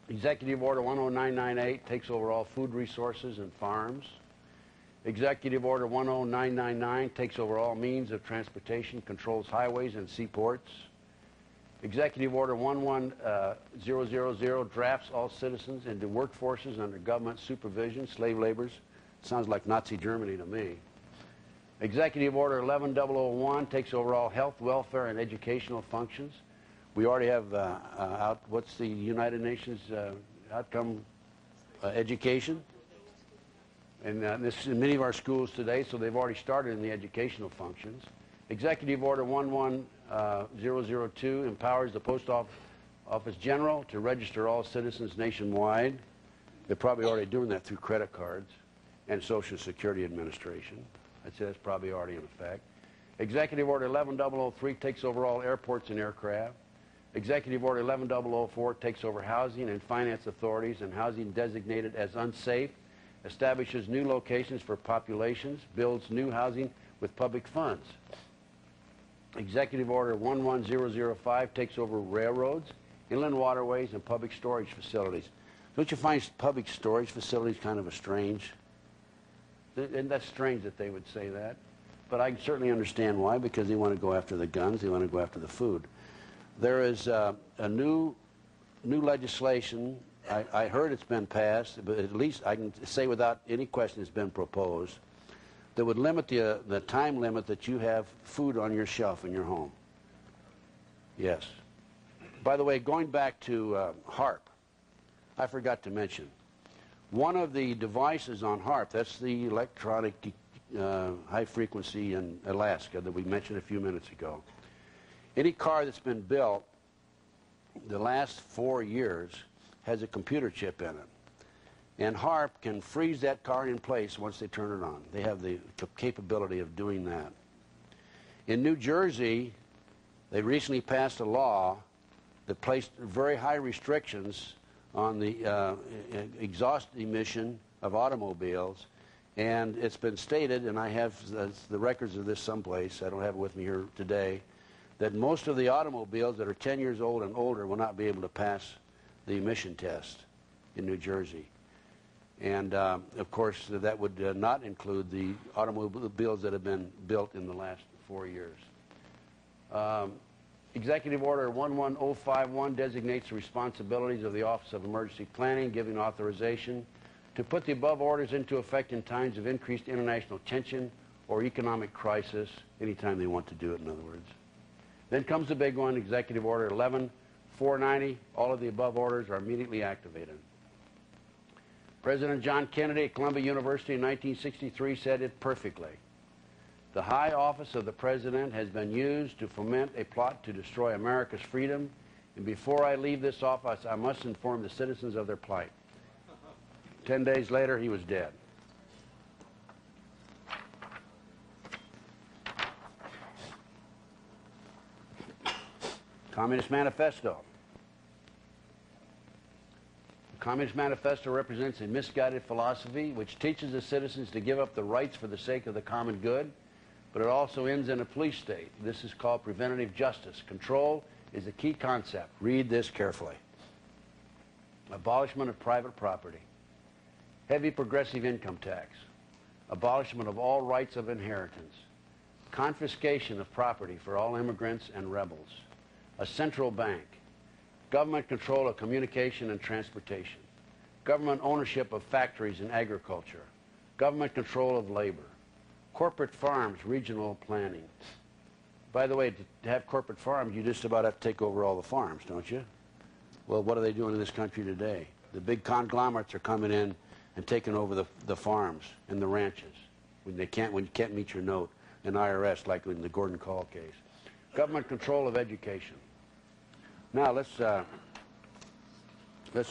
Executive Order 10998 takes over all food resources and farms. Executive Order 10999 takes over all means of transportation, controls highways and seaports. Executive Order 11000 drafts all citizens into workforces under government supervision, slave laborers. Sounds like Nazi Germany to me. Executive Order 11001 takes over all health, welfare, and educational functions. We already have what's the United Nations outcome education? And this is in many of our schools today, so they've already started in the educational functions. Executive Order 11002 empowers the Post Office General to register all citizens nationwide. They're probably already doing that through credit cards and Social Security Administration. I'd say that's probably already in effect. Executive Order 11003 takes over all airports and aircraft. Executive Order 11004 takes over housing and finance authorities and housing designated as unsafe, establishes new locations for populations, builds new housing with public funds. Executive Order 11005 takes over railroads, inland waterways, and public storage facilities. Don't you find public storage facilities kind of a strange? And that's strange that they would say that. But I can certainly understand why, because they want to go after the guns, they want to go after the food. There is a new legislation. I heard it's been passed, but at least I can say without any question it's been proposed, that would limit the time limit that you have food on your shelf in your home. Yes. By the way, going back to HARP, I forgot to mention, one of the devices on HARP, that's the electronic high frequency in Alaska that we mentioned a few minutes ago. Any car that's been built the last 4 years has a computer chip in it. And HARP can freeze that car in place once they turn it on. They have the capability of doing that. In New Jersey, they recently passed a law that placed very high restrictions on the exhaust emission of automobiles. And it's been stated, and I have the records of this someplace, I don't have it with me here today, that most of the automobiles that are 10 years old and older will not be able to pass the emission test in New Jersey. And, of course, that would not include the automobiles that have been built in the last 4 years. Executive Order 11051 designates the responsibilities of the Office of Emergency Planning, giving authorization to put the above orders into effect in times of increased international tension or economic crisis, anytime they want to do it, in other words. Then comes the big one, Executive Order 11490. All of the above orders are immediately activated. President John Kennedy at Columbia University in 1963 said it perfectly. The high office of the president has been used to foment a plot to destroy America's freedom, and before I leave this office, I must inform the citizens of their plight. 10 days later, he was dead. Communist Manifesto. The Communist Manifesto represents a misguided philosophy which teaches the citizens to give up the rights for the sake of the common good, but it also ends in a police state. This is called preventative justice. Control is a key concept. Read this carefully. Abolishment of private property. Heavy progressive income tax. Abolishment of all rights of inheritance. Confiscation of property for all immigrants and rebels. A central bank. Government control of communication and transportation. Government ownership of factories and agriculture. Government control of labor. Corporate farms, regional planning. By the way, to have corporate farms, you just about have to take over all the farms, don't you? Well, what are they doing in this country today? The big conglomerates are coming in and taking over the farms and the ranches when you can't meet your note in IRS, like in the Gordon Call case. Government control of education. Now let's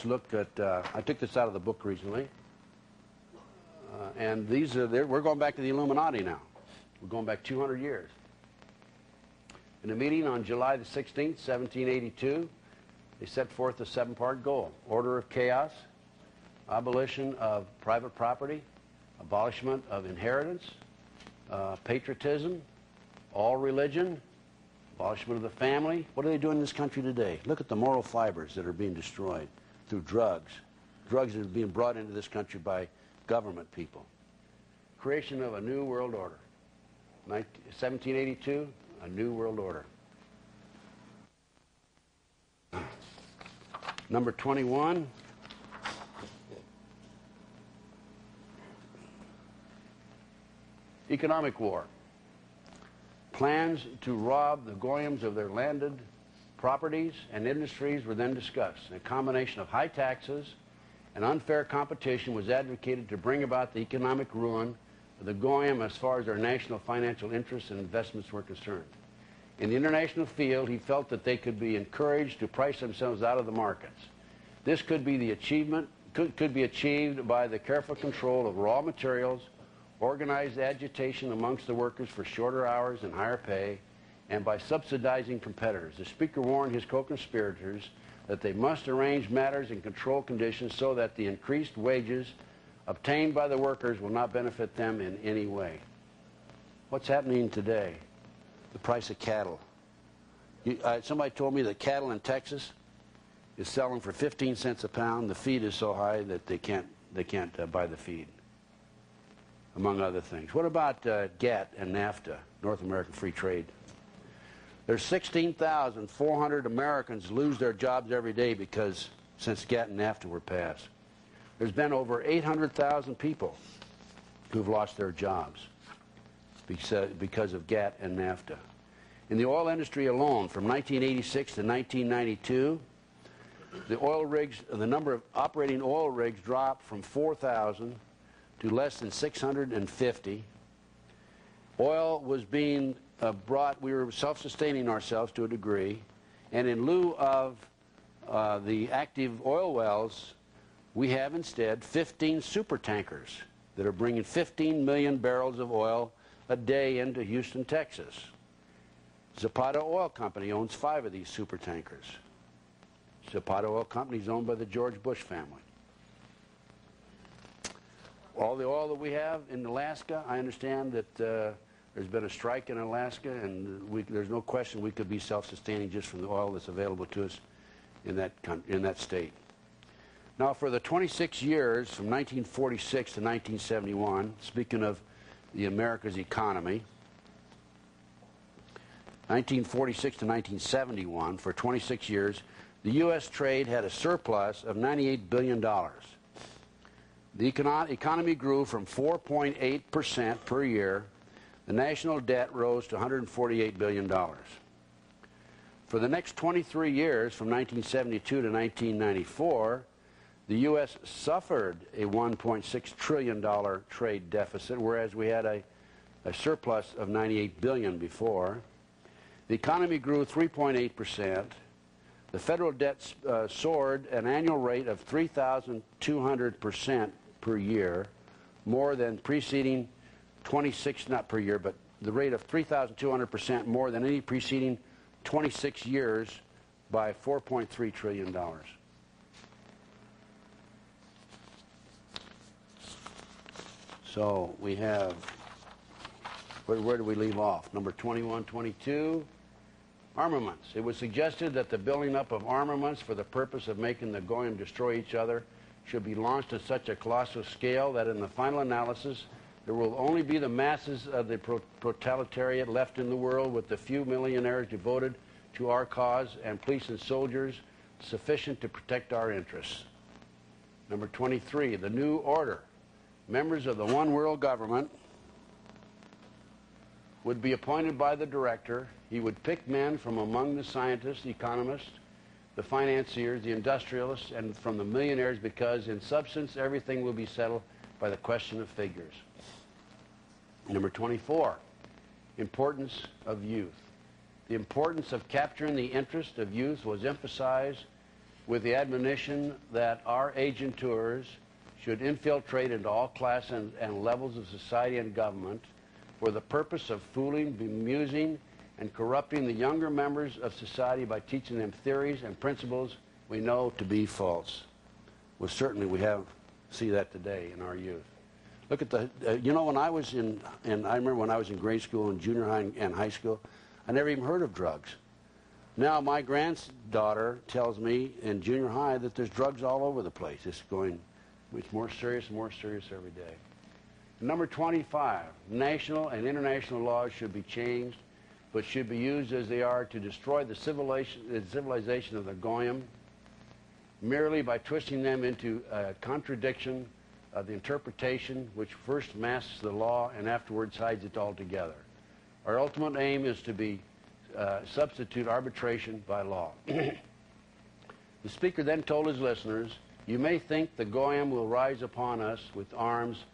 look at. I took this out of the book recently, and these are we're going back to the Illuminati now. We're going back 200 years. In a meeting on July the 16th, 1782, they set forth a 7-part goal: order of chaos, abolition of private property, abolishment of inheritance, patriotism, all religion, abolishment of the family. What are they doing in this country today? Look at the moral fibers that are being destroyed through drugs. Drugs that are being brought into this country by government people. Creation of a new world order. 1782, a new world order. Number 21. Economic war. Plans to rob the Goyams of their landed properties and industries were then discussed. A combination of high taxes and unfair competition was advocated to bring about the economic ruin of the Goyim as far as their national financial interests and investments were concerned. In the international field, he felt that they could be encouraged to price themselves out of the markets. This could be the achievement, could be achieved by the careful control of raw materials, organized agitation amongst the workers for shorter hours and higher pay, and by subsidizing competitors. The speaker warned his co-conspirators that they must arrange matters and control conditions so that the increased wages obtained by the workers will not benefit them in any way. What's happening today? The price of cattle. Somebody told me that cattle in Texas is selling for 15 cents a pound. The feed is so high that they can't buy the feed, among other things. What about GATT and NAFTA, North American Free Trade? There's 16,400 Americans lose their jobs every day since GATT and NAFTA were passed. There's been over 800,000 people who've lost their jobs because of GATT and NAFTA. In the oil industry alone, from 1986 to 1992, the number of operating oil rigs dropped from 4,000 to less than 650. Oil was being brought, we were self-sustaining ourselves to a degree, and in lieu of the active oil wells, we have instead 15 super tankers that are bringing 15 million barrels of oil a day into Houston, Texas. Zapata Oil Company owns 5 of these super tankers. Zapata Oil Company is owned by the George Bush family. All the oil that we have in Alaska, I understand that there's been a strike in Alaska, and there's no question we could be self-sustaining just from the oil that's available to us in that state. Now, for the 26 years from 1946 to 1971, speaking of the America's economy, 1946 to 1971, for 26 years, the U.S. trade had a surplus of $98 billion. The economy grew from 4.8% per year. The national debt rose to $148 billion. For the next 23 years, from 1972 to 1994, the U.S. suffered a $1.6 trillion trade deficit, whereas we had a surplus of $98 billion before. The economy grew 3.8%. The federal debt soared an annual rate of 3,200% per year, more than preceding 26, not per year, but the rate of 3,200% more than any preceding 26 years by $4.3 trillion. So we have, where do we leave off? Number 21, 22, armaments. It was suggested that the building up of armaments for the purpose of making the Goyim destroy each other should be launched at such a colossal scale that in the final analysis there will only be the masses of the proletariat left in the world, with the few millionaires devoted to our cause and police and soldiers sufficient to protect our interests. Number 23, the new order. Members of the one world government would be appointed by the director. He would pick men from among the scientists, the economists, the financiers, the industrialists, and from the millionaires, because in substance everything will be settled by the question of figures. Number 24, importance of youth. The importance of capturing the interest of youth was emphasized with the admonition that our agenteurs should infiltrate into all classes and levels of society and government for the purpose of fooling, bemusing, and corrupting the younger members of society by teaching them theories and principles we know to be false. Well, certainly we see that today in our youth. Look at the, when I was I remember when I was in grade school and junior high and high school, I never even heard of drugs. Now my granddaughter tells me in junior high that there's drugs all over the place. It's more serious and more serious every day. Number 25, national and international laws should be changed, but should be used as they are to destroy the civilization of the Goyim merely by twisting them into a contradiction of the interpretation which first masks the law and afterwards hides it altogether. Our ultimate aim is to substitute arbitration by law. The speaker then told his listeners, "You may think the Goyim will rise upon us with arms,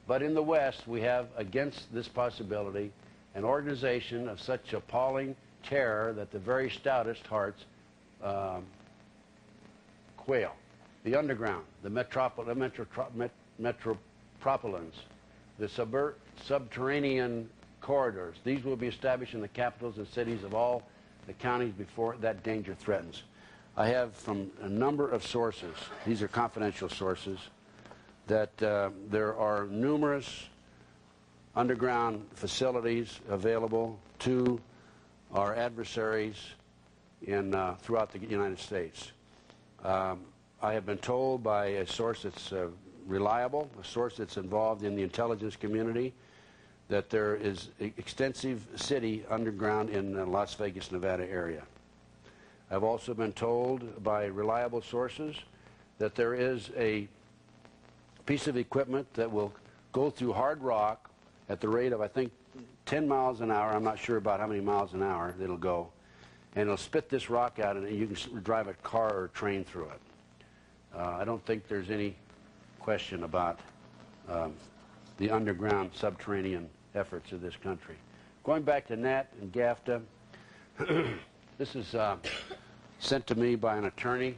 but in the West we have against this possibility an organization of such appalling terror that the very stoutest hearts quail. The underground, the metropolitans, the subterranean corridors, these will be established in the capitals and cities of all the counties before that danger threatens." I have from a number of sources, these are confidential sources, that there are numerous underground facilities available to our adversaries throughout the United States. I have been told by a source that's reliable, a source that's involved in the intelligence community, that there is extensive city underground in the Las Vegas, Nevada area. I've also been told by reliable sources that there is a piece of equipment that will go through hard rock at the rate of, I think, 10 miles an hour. I'm not sure about how many miles an hour it'll go. And it'll spit this rock out, and you can drive a car or a train through it. I don't think there's any question about the underground subterranean efforts of this country. Going back to NAT and GAFTA, this is sent to me by an attorney.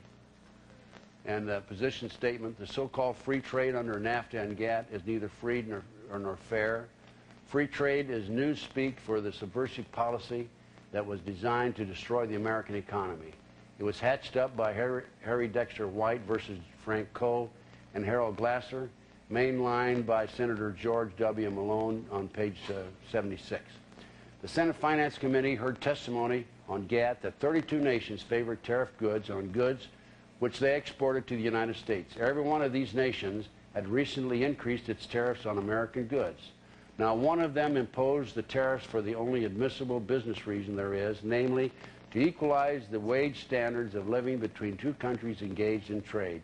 And the position statement: the so-called free trade under NAFTA and GATT is neither free nor fair. Free trade is newspeak for the subversive policy that was designed to destroy the American economy. It was hatched up by Harry Dexter White versus Frank Coe and Harold Glasser, mainlined by Senator George W. Malone on page 76. The Senate Finance Committee heard testimony on GATT that 32 nations favored tariff goods on goods which they exported to the United States. Every one of these nations had recently increased its tariffs on American goods. Now, one of them imposed the tariffs for the only admissible business reason there is, namely, to equalize the wage standards of living between two countries engaged in trade.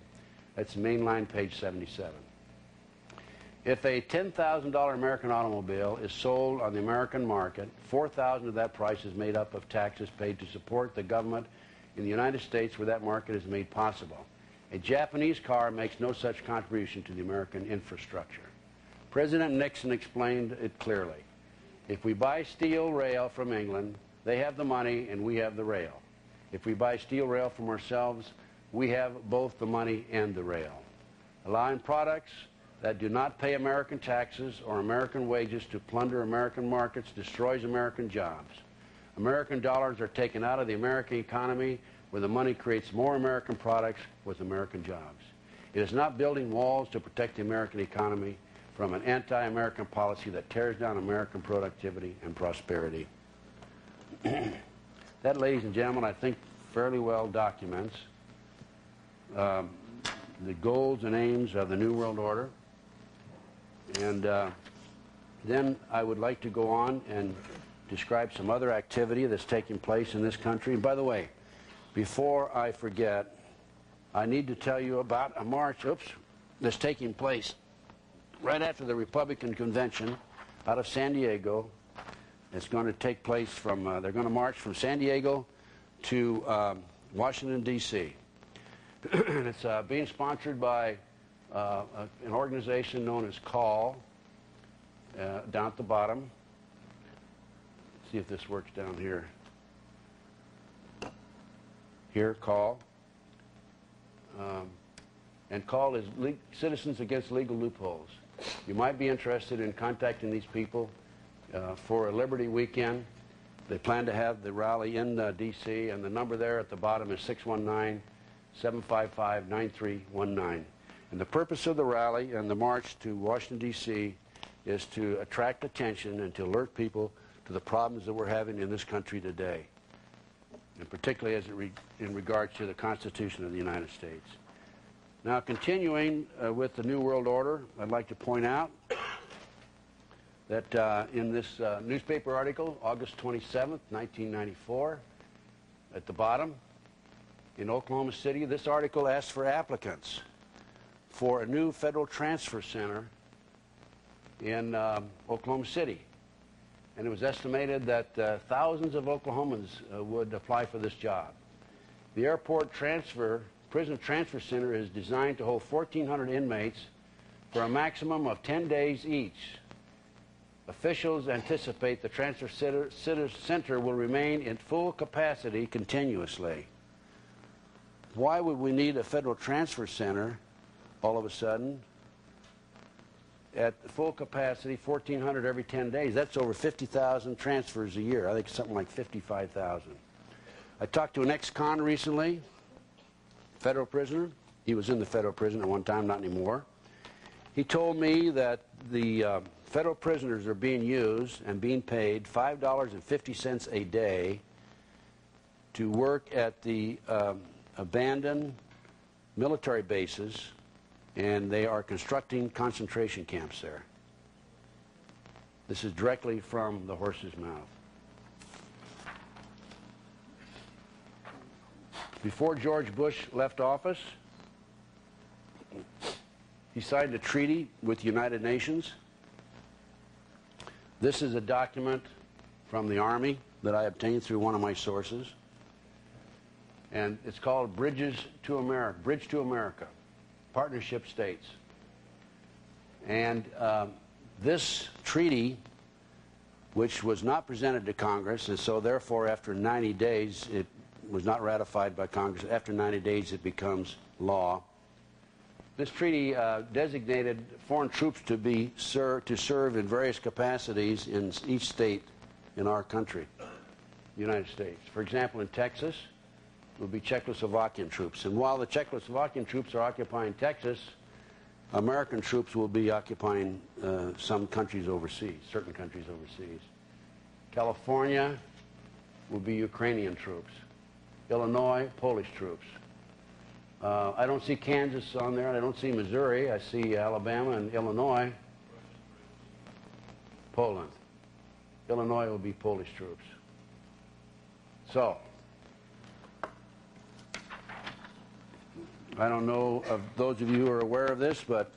That's mainline page 77. If a $10,000 American automobile is sold on the American market, $4,000 of that price is made up of taxes paid to support the government in the United States where that market is made possible. A Japanese car makes no such contribution to the American infrastructure. President Nixon explained it clearly. If we buy steel rail from England, they have the money and we have the rail. If we buy steel rail from ourselves, we have both the money and the rail. Allowing products that do not pay American taxes or American wages to plunder American markets destroys American jobs. American dollars are taken out of the American economy where the money creates more American products with American jobs. It is not building walls to protect the American economy from an anti-American policy that tears down American productivity and prosperity. That, ladies and gentlemen, I think fairly well documents the goals and aims of the New World Order. And then I would like to go on and describe some other activity that's taking place in this country. And by the way, before I forget, I need to tell you about a march, that's taking place right after the Republican convention out of San Diego. It's going to take place from, they're going to march from San Diego to Washington, D.C. And it's being sponsored by an organization known as CALL, down at the bottom. See if this works down here. Here, CALL. And CALL is Citizens Against Legal Loopholes. You might be interested in contacting these people for a Liberty Weekend. They plan to have the rally in D.C., and the number there at the bottom is 619-755-9319. And the purpose of the rally and the march to Washington, D.C. is to attract attention and to alert people to the problems that we're having in this country today, and particularly as in regards to the Constitution of the United States. Now, continuing with the New World Order, I'd like to point out that in this newspaper article, August 27th, 1994, at the bottom, in Oklahoma City, this article asks for applicants for a new federal transfer center in Oklahoma City. And it was estimated that thousands of Oklahomans would apply for this job. The prison transfer center is designed to hold 1,400 inmates for a maximum of 10 days each. Officials anticipate the transfer center will remain in full capacity continuously. Why would we need a federal transfer center all of a sudden at full capacity, 1,400 every 10 days? That's over 50,000 transfers a year. I think something like 55,000. I talked to an ex-con recently, federal prisoner. He was in the federal prison at one time, not anymore. He told me that the federal prisoners are being used and being paid $5.50 a day to work at the abandoned military bases, and they are constructing concentration camps there. This is directly from the horse's mouth. Before George Bush left office, he signed a treaty with the United Nations. This is a document from the Army that I obtained through one of my sources. And it's called Bridge to America, Partnership States. And this treaty, which was not presented to Congress, and so therefore after 90 days it was not ratified by Congress. After 90 days, it becomes law. This treaty designated foreign troops to serve in various capacities in each state in our country, the United States. For example, in Texas, it will be Czechoslovakian troops. And while the Czechoslovakian troops are occupying Texas, American troops will be occupying some countries overseas, certain countries overseas. California will be Ukrainian troops. Illinois, Polish troops. I don't see Kansas on there. I don't see Missouri. I see Alabama and Illinois. Poland. Illinois will be Polish troops. So, I don't know of those of you who are aware of this, but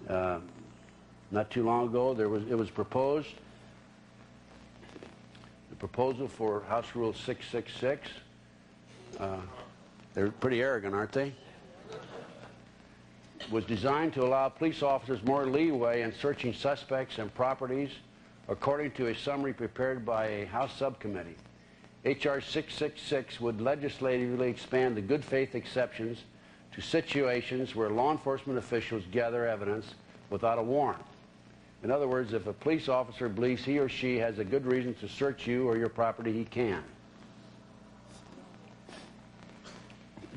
not too long ago it was proposed. The proposal for House Rule 666. They're pretty arrogant, aren't they? Was designed to allow police officers more leeway in searching suspects and properties, according to a summary prepared by a House subcommittee. H.R. 666 would legislatively expand the good faith exceptions to situations where law enforcement officials gather evidence without a warrant. In other words, if a police officer believes he or she has a good reason to search you or your property, he can.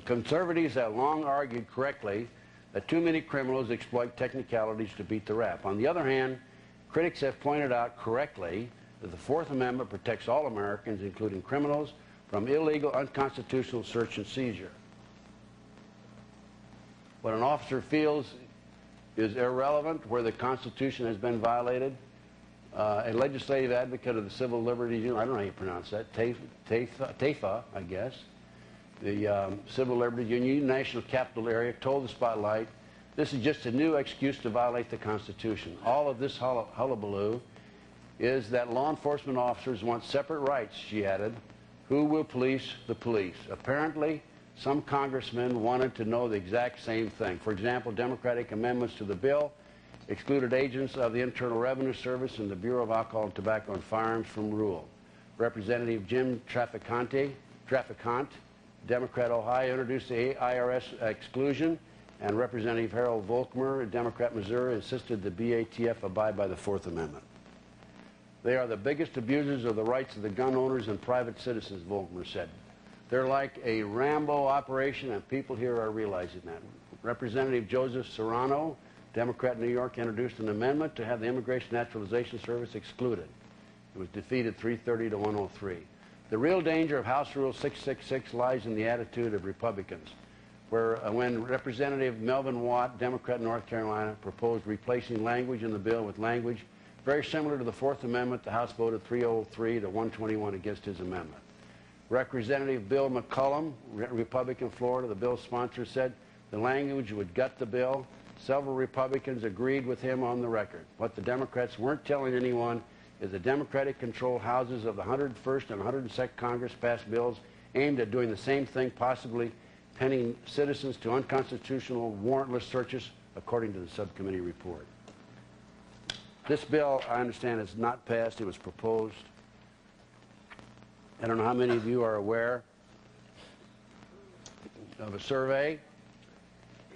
Conservatives have long argued correctly that too many criminals exploit technicalities to beat the rap. On the other hand, critics have pointed out correctly that the Fourth Amendment protects all Americans, including criminals, from illegal, unconstitutional search and seizure. What an officer feels is irrelevant where the Constitution has been violated. A legislative advocate of the Civil Liberties Union, I don't know how you pronounce that, TAFA, I guess, the Civil Liberties Union, National Capital Area, told the Spotlight, this is just a new excuse to violate the Constitution. All of this hullabaloo is that law enforcement officers want separate rights, she added. Who will police the police? Apparently, some congressmen wanted to know the exact same thing. For example, Democratic amendments to the bill excluded agents of the Internal Revenue Service and the Bureau of Alcohol, Tobacco, and Firearms from rule. Representative Jim Traficant, Democrat Ohio, introduced the IRS exclusion, and Representative Harold Volkmer, Democrat Missouri, insisted the BATF abide by the Fourth Amendment. They are the biggest abusers of the rights of the gun owners and private citizens, Volkmer said. They're like a Rambo operation, and people here are realizing that. Representative Joseph Serrano, Democrat New York, introduced an amendment to have the Immigration Naturalization Service excluded. It was defeated 330 to 103. The real danger of House Rule 666 lies in the attitude of Republicans, where when Representative Melvin Watt, Democrat North Carolina, proposed replacing language in the bill with language very similar to the Fourth Amendment, the House voted 303 to 121 against his amendment. Representative Bill McCollum, Republican Florida, the bill's sponsor, said the language would gut the bill. Several Republicans agreed with him on the record. What the Democrats weren't telling anyone is the Democratic-controlled houses of the 101st and 102nd Congress passed bills aimed at doing the same thing, possibly penning citizens to unconstitutional warrantless searches, according to the subcommittee report. This bill, I understand, is not passed. It was proposed. I don't know how many of you are aware of a survey.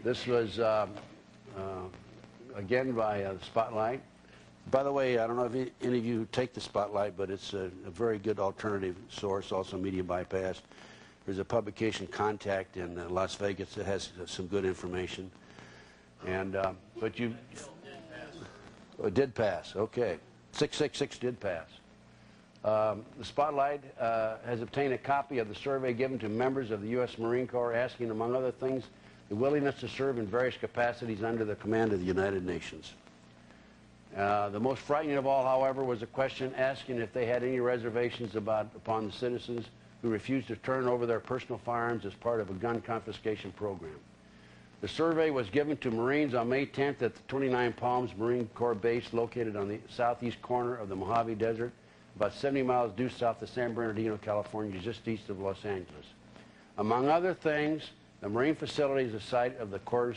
This was, again, by Spotlight. By the way, I don't know if any of you take the Spotlight, but it's a very good alternative source, also media bypass. There's a publication, Contact, in Las Vegas that has some good information. And, but you... Oh, it did pass, okay. 666 did pass. The Spotlight has obtained a copy of the survey given to members of the U.S. Marine Corps asking, among other things, the willingness to serve in various capacities under the command of the United Nations. The most frightening of all, however, was a question asking if they had any reservations upon the citizens who refused to turn over their personal firearms as part of a gun confiscation program. The survey was given to Marines on May 10th at the 29 Palms Marine Corps base located on the southeast corner of the Mojave Desert, about 70 miles due south of San Bernardino, California, just east of Los Angeles. Among other things, the Marine facility is the site of the Corps'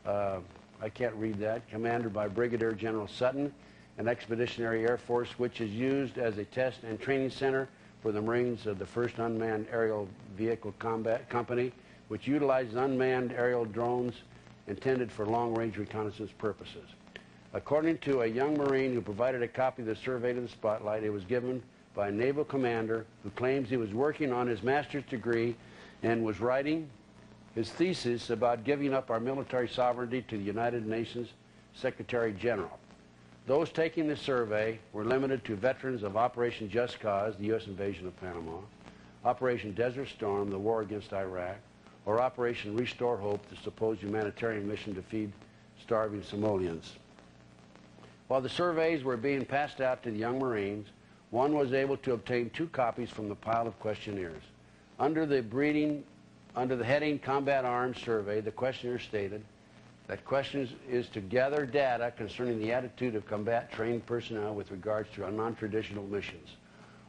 I can't read that, commanded by Brigadier General Sutton, an expeditionary air force which is used as a test and training center for for the Marines of the 1st Unmanned Aerial Vehicle Combat Company, which utilizes unmanned aerial drones intended for long-range reconnaissance purposes. According to a young Marine who provided a copy of the survey to the Spotlight, it was given by a naval commander who claims he was working on his master's degree and was writing his thesis about giving up our military sovereignty to the United Nations Secretary General. Those taking the survey were limited to veterans of Operation Just Cause, the U.S. invasion of Panama, Operation Desert Storm, the war against Iraq, or Operation Restore Hope, the supposed humanitarian mission to feed starving Somalians. While the surveys were being passed out to the young Marines, one was able to obtain 2 copies from the pile of questionnaires. Under the heading Combat Arms Survey, the questionnaire stated that questions is to gather data concerning the attitude of combat trained personnel with regards to non-traditional missions.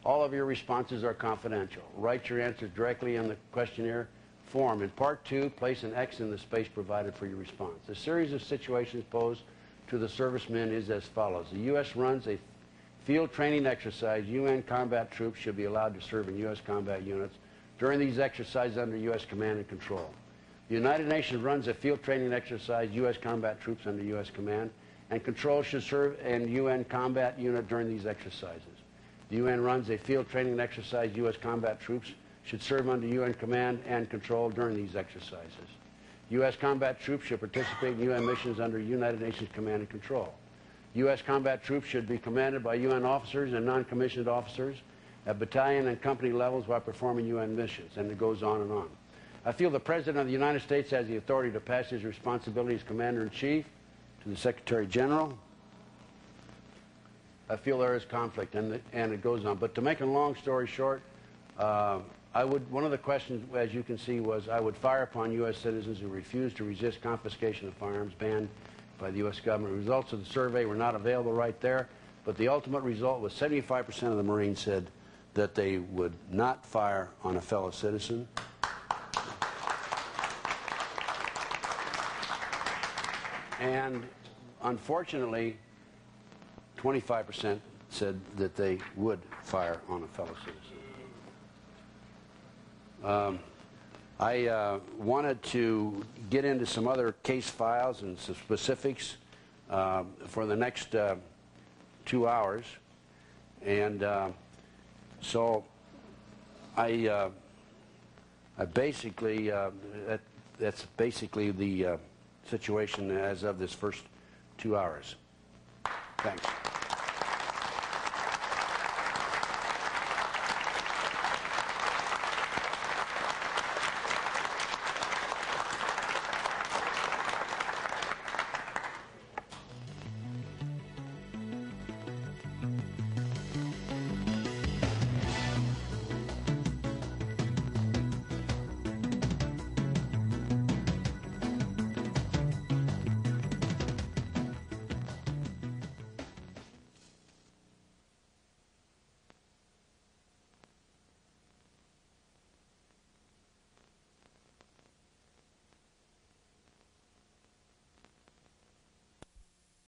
All of your responses are confidential. Write your answers directly in the questionnaire form. In Part 2, place an X in the space provided for your response. The series of situations posed to the servicemen is as follows. The U.S. runs a field training exercise. UN combat troops should be allowed to serve in U.S. combat units during these exercises under U.S. command and control. The United Nations runs a field training exercise. U.S. combat troops under U.S. command and control should serve in UN combat unit during these exercises. The UN runs a field training exercise. U.S. combat troops should serve under UN command and control during these exercises. U.S. combat troops should participate in UN missions under United Nations command and control. U.S. combat troops should be commanded by UN officers and non-commissioned officers at battalion and company levels while performing UN missions, and it goes on and on. I feel the President of the United States has the authority to pass his responsibility as Commander-in-Chief to the Secretary General. I feel there is conflict, and it goes on. But to make a long story short, one of the questions, as you can see, was I would fire upon U.S. citizens who refuse to resist confiscation of firearms banned by the U.S. government. The results of the survey were not available right there, but the ultimate result was 75% of the Marines said that they would not fire on a fellow citizen. And unfortunately, 25% said that they would fire on a fellow citizen. I wanted to get into some other case files and some specifics for the next 2 hours. And so I basically, that's basically the situation as of this first 2 hours. Thanks.